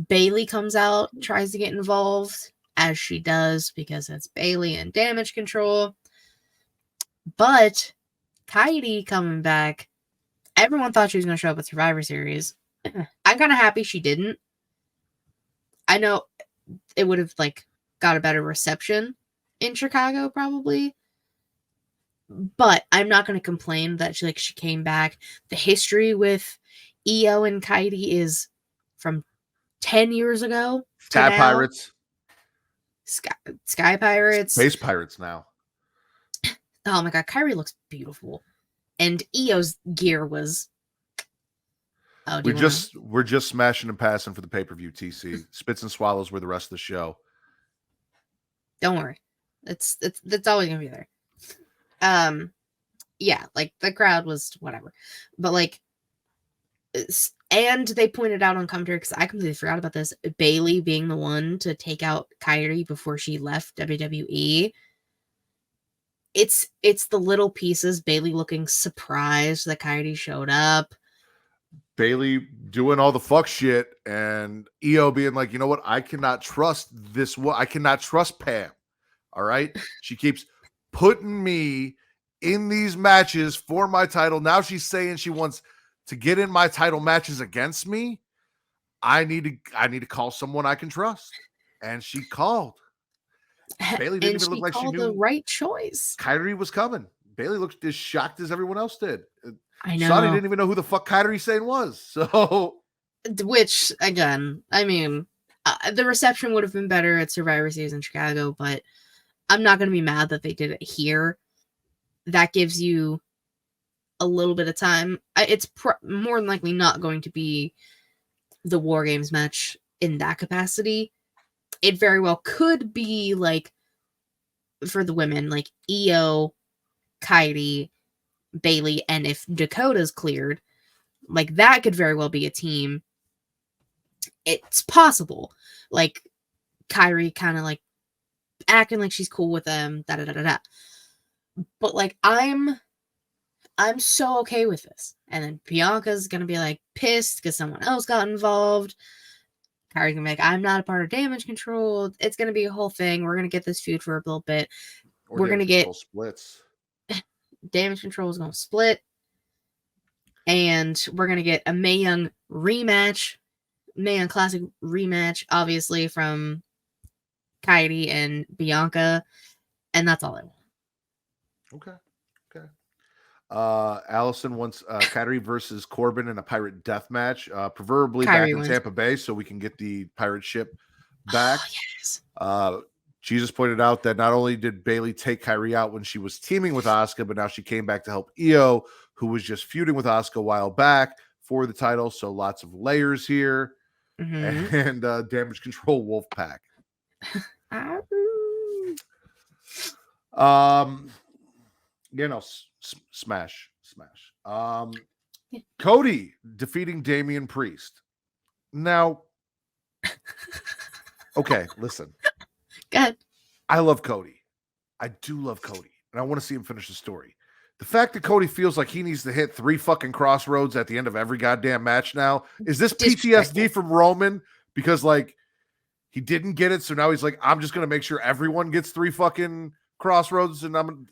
Bailey comes out, tries to get involved, as she does, because it's Bailey and Damage Control. But Kairi coming back, everyone thought she was going to show up at Survivor Series. I'm kind of happy she didn't. I know it would have got a better reception in Chicago probably, but I'm not going to complain that she came back. The history with Io and Kairi is from 10 years ago. Sky Pirates. Sky Pirates. Space Pirates now. Oh my god, Kairi looks beautiful. And Io's gear was... Oh, we're just smashing and passing for the pay-per-view, TC. Spits and swallows were the rest of the show. Don't worry. It's always gonna be there. Yeah, the crowd was whatever. But and they pointed out on commentary, because I completely forgot about this, Bailey being the one to take out Kairi before she left WWE. It's the little pieces. Bailey looking surprised that Kairi showed up. Bailey doing all the fuck shit, and Io being like, you know what? I cannot trust this. I cannot trust Pam. All right. She keeps putting me in these matches for my title. Now she's saying she wants to get in my title matches against me. I need to call someone I can trust. And she called. Bailey didn't even look like she knew the right choice. Kairi was coming. Bailey looked as shocked as everyone else did. I know. Sonny didn't even know who the fuck Kairi Sane was. So, which again, I mean, the reception would have been better at Survivor Series in Chicago, but I'm not going to be mad that they did it here. That gives you a little bit of time. It's more than likely not going to be the War Games match in that capacity. It very well could be for the women, Io, Kairi, Bailey, and if Dakota's cleared, that could very well be a team. It's possible. Kairi kind of acting like she's cool with them, da-da-da-da-da. But I'm so okay with this. And then Bianca's gonna be pissed because someone else got involved. Kairi's gonna be I'm not a part of Damage Control. It's gonna be a whole thing. We're gonna get this feud for a little bit. We're gonna get splits. Damage Control is gonna split, and we're gonna get a Mae Young rematch, Mae Young Classic rematch, obviously from Kairi and Bianca, and that's all I want. Okay. Allison wants Kairi versus Corbin in a pirate death match, preferably back in Tampa Bay, so we can get the pirate ship back. Oh, yes. Jesus pointed out that not only did Bailey take Kairi out when she was teaming with Asuka, but now she came back to help Io, who was just feuding with Asuka a while back for the title. So lots of layers here. Mm-hmm. And Damage Control Wolfpack. Smash. Cody defeating Damian Priest. Now, okay, listen. Go ahead. I love Cody. I do love Cody, and I want to see him finish the story. The fact that Cody feels like he needs to hit 3 fucking crossroads at the end of every goddamn match now, is this PTSD from Roman? Because he didn't get it, so now he's I'm just gonna make sure everyone gets 3 fucking crossroads, and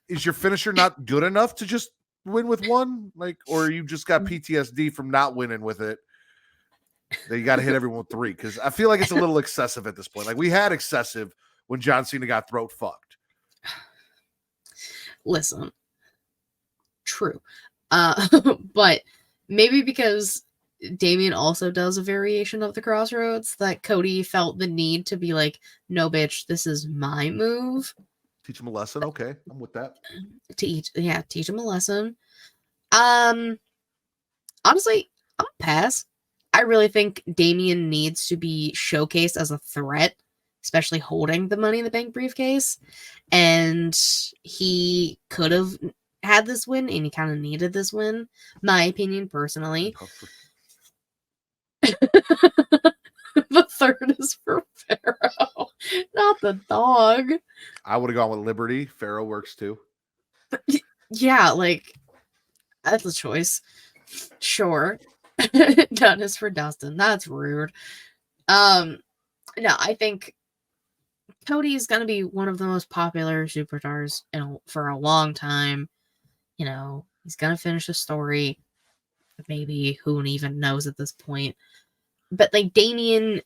is your finisher not good enough to just win with 1? Or you just got PTSD from not winning with it? That you got to hit everyone with 3, because I feel like it's a little excessive at this point. We had excessive when John Cena got throat fucked. Listen, true, but maybe because Damian also does a variation of the crossroads, that Cody felt the need to be no, bitch, this is my move. Teach him a lesson. Okay, I'm with that. Teach him a lesson. Honestly, I'm gonna pass. I really think Damian needs to be showcased as a threat, especially holding the Money in the Bank briefcase. And he could have had this win and he kind of needed this win. My opinion, personally. The third is for Pharaoh, not the dog. I would have gone with Liberty. Pharaoh works too. Yeah, like, that's a choice. Sure. Done is for Dustin. That's rude. No, I think Cody is going to be one of the most popular superstars for a long time. You know, he's going to finish the story. Maybe, who even knows at this point. But, like, Damian,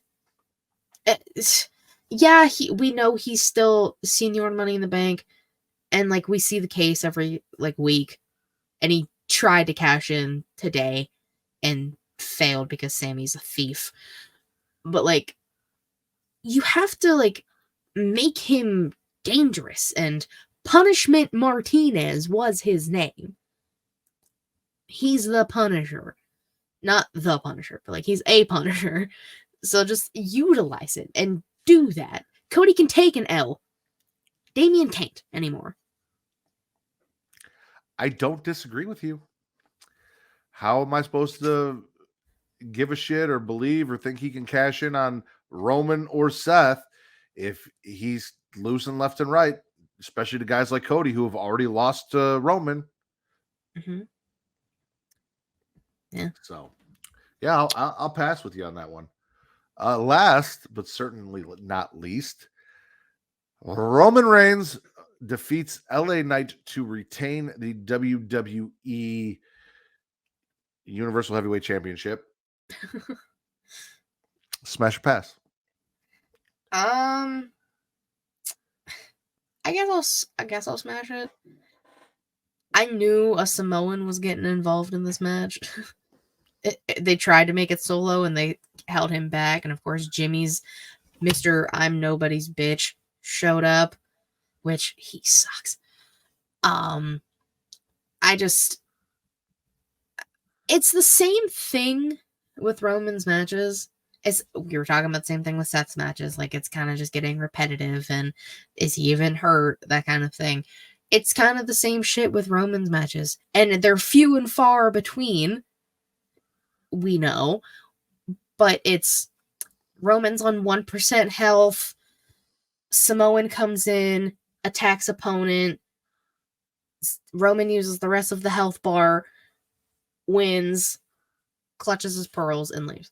yeah, we know he's still senior Money in the Bank. And, like, we see the case every, like, week. And he tried to cash in today and failed because Sammy's a thief. But, like, you have to, like, make him dangerous. And Punishment Martinez was his name. He's the Punisher. Not the Punisher, but, like, he's a Punisher. So just utilize it and do that. Cody can take an L. Damian can't anymore. I don't disagree with you. How am I supposed to give a shit or believe or think he can cash in on Roman or Seth if he's losing left and right, especially to guys like Cody who have already lost to Roman? Mm-hmm. Yeah. So, yeah, I'll pass with you on that one. Last, but certainly not least, Roman Reigns defeats LA Knight to retain the WWE Universal Heavyweight Championship. Smash or pass? I guess I'll smash it. I knew a Samoan was getting involved in this match. They tried to make it solo and they held him back, and of course Jimmy's Mr. I'm Nobody's Bitch showed up, which he sucks. It's the same thing with Roman's matches. We were talking about the same thing with Seth's matches. Like, it's kind of just getting repetitive, and is he even hurt? That kind of thing. It's kind of the same shit with Roman's matches, and they're few and far between. We know, but it's Roman's on 1% health. Samoan comes in, attacks opponent. Roman uses the rest of the health bar, wins, clutches his pearls, and leaves.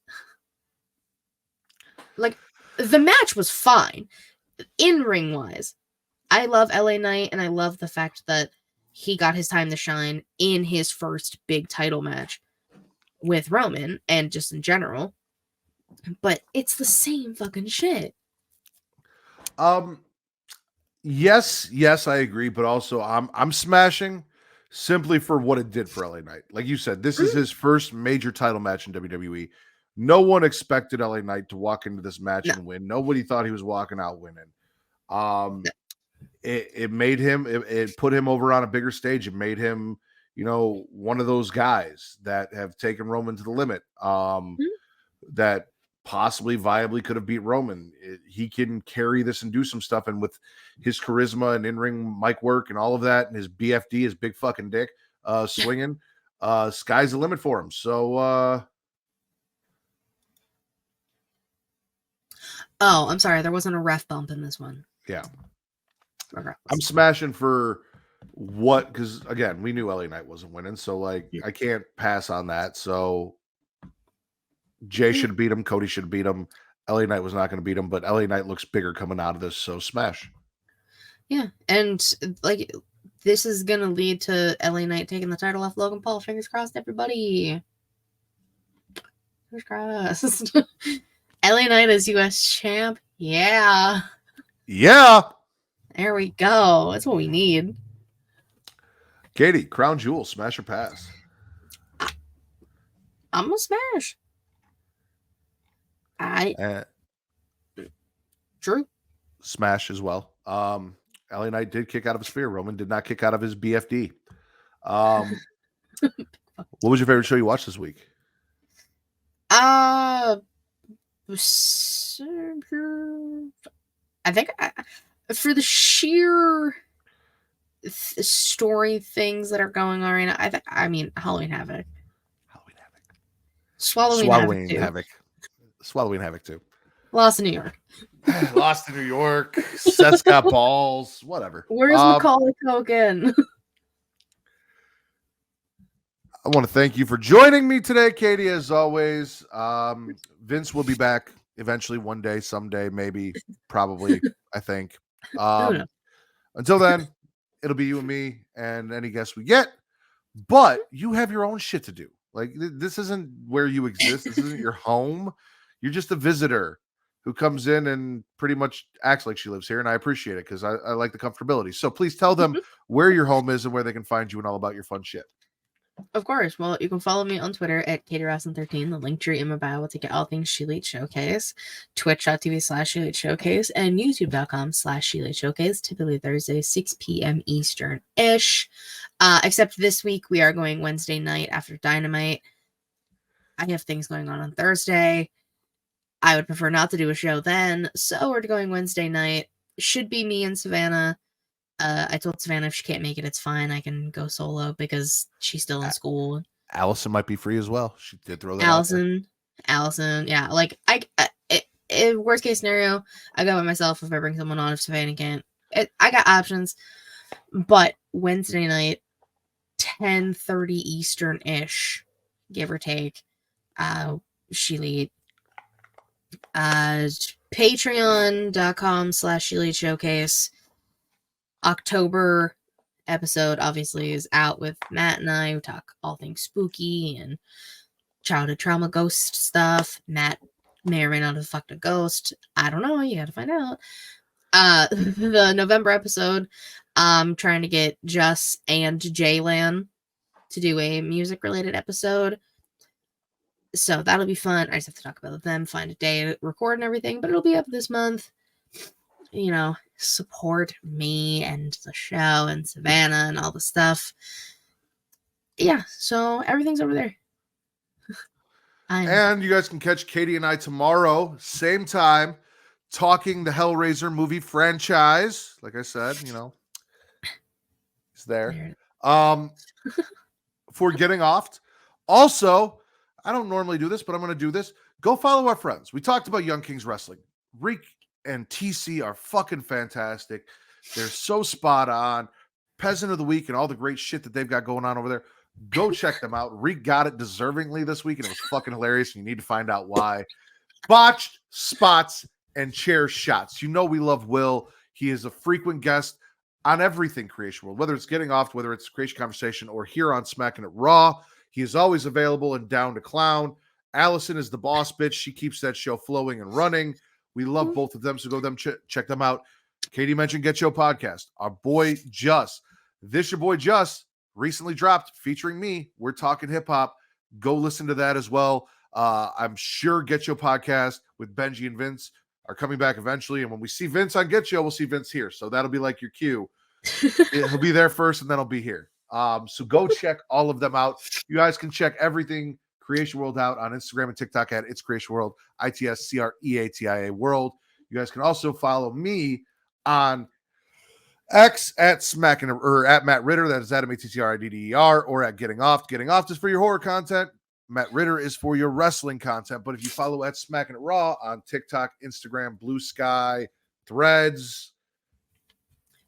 Like, the match was fine. In-ring wise, I love LA Knight, and I love the fact that he got his time to shine in his first big title match with Roman, and just in general. But it's the same fucking shit. Yes, I agree, but also I'm smashing simply for what it did for LA Knight. Like you said, this is his first major title match in WWE. No one expected LA Knight to walk into this match and win. Nobody thought he was walking out winning. It made him, it put him over on a bigger stage. It made him, one of those guys that have taken Roman to the limit. That possibly viably could have beat Roman. He can carry this and do some stuff. And with his charisma and in-ring mic work and all of that, and his BFD, his big fucking dick, swinging, sky's the limit for him. So, oh, I'm sorry. There wasn't a ref bump in this one. Yeah. I'm smashing for what, because again, we knew LA Knight wasn't winning. So, like, I can't pass on that. So, Jay should beat him. Cody should beat him. LA Knight was not going to beat him, but LA Knight looks bigger coming out of this. So smash. Yeah. And like, this is going to lead to LA Knight taking the title off Logan Paul. Fingers crossed, everybody. Fingers crossed. LA Knight is US champ. Yeah. Yeah. There we go. That's what we need. Katie, Crown Jewel, smash or pass? I'm going to smash. True. Smash as well. LA Knight did kick out of his spear. Roman did not kick out of his BFD. What was your favorite show you watched this week? I think for the sheer story things that are going on right now. I mean, Halloween Havoc. Swalloween Havoc. Swalloween Havoc too. Lost in New York. Lost in New York. Seth's got balls. Whatever. Where's Macaulay Culkin? I want to thank you for joining me today, Katie, as always. Vince will be back eventually one day, someday, maybe, probably, I think. Until then, it'll be you and me and any guests we get. But you have your own shit to do. Like, this isn't where you exist. This isn't your home. You're just a visitor who comes in and pretty much acts like she lives here. And I appreciate it because I like the comfortability. So please tell them where your home is and where they can find you and all about your fun shit. Of course. Well, you can follow me on Twitter at KatieRossin13. The link tree in my bio will take you all things She Lead Showcase, twitch.tv/She Lead Showcase, and youtube.com/She Lead Showcase, typically Thursday, 6 p.m. Eastern-ish. Except this week, we are going Wednesday night after Dynamite. I have things going on Thursday. I would prefer not to do a show then, so we're going Wednesday night. Should be me and Savannah. I told Savannah if she can't make it, it's fine. I can go solo because she's still in school. Allison might be free as well. She did throw that Allison, yeah. Like, worst case scenario, I go by myself if I bring someone on if Savannah can't. I got options. But Wednesday night, 10:30 Eastern-ish, give or take, She Lead. Patreon.com/She Lead Showcase. October episode obviously is out with Matt and I. We talk all things spooky and childhood trauma, ghost stuff. Matt may or may not have fucked a ghost. I don't know. You gotta find out. The November episode, I'm trying to get Just and Jaylan to do a music related episode. So that'll be fun. I just have to talk about them, find a day, record and everything, but it'll be up this month. You know, support me and the show and Savannah and all the stuff. Yeah, so everything's over there. And you guys can catch Katie and I tomorrow, same time, talking the Hellraiser movie franchise. Like I said, you know, it's there. For Getting Offed. Also, I don't normally do this, but I'm going to do this. Go follow our friends. We talked about Young Kings Wrestling. Reek and TC are fucking fantastic. They're so spot on. Peasant of the Week and all the great shit that they've got going on over there. Go check them out. Reek got it deservingly this week, and it was fucking hilarious, and you need to find out why. Botched Spots and Chair Shots. You know we love Will. He is a frequent guest on everything Creation World, whether it's Getting Off, whether it's Creation Conversation, or here on Smackin' It Raw. He is always available and down to clown. Allison is the boss bitch. She keeps that show flowing and running. We love both of them, so go check them out. Katie mentioned Get Your Podcast. Our boy Just. This your boy Just recently dropped featuring me. We're talking hip hop. Go listen to that as well. I'm sure Get Your Podcast with Benji and Vince are coming back eventually. And when we see Vince on Get Your, we'll see Vince here. So that'll be like your cue. He'll be there first and then I'll be here. So go check all of them out. You guys can check everything Creation World out on Instagram and TikTok at It's Creation World, ITSCREATIA World. You guys can also follow me on X at Smackin' or at Matt Ritter. That is Adam ATTRIDDER, or at Getting Off. Getting Off is for your horror content. Matt Ritter is for your wrestling content. But if you follow at Smackin' It Raw on TikTok, Instagram, Blue Sky, Threads,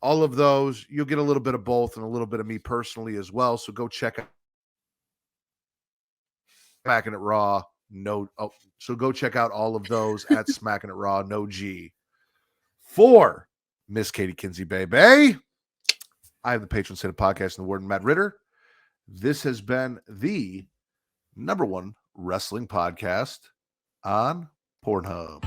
all of those, you'll get a little bit of both and a little bit of me personally as well. So go check out Smackin' It Raw. So go check out all of those at Smackin' It Raw. No G. For Miss Katie Kinzy, baby, I have the patron saint of podcast and the Warden, Matt Ritter. This has been the #1 wrestling podcast on Pornhub.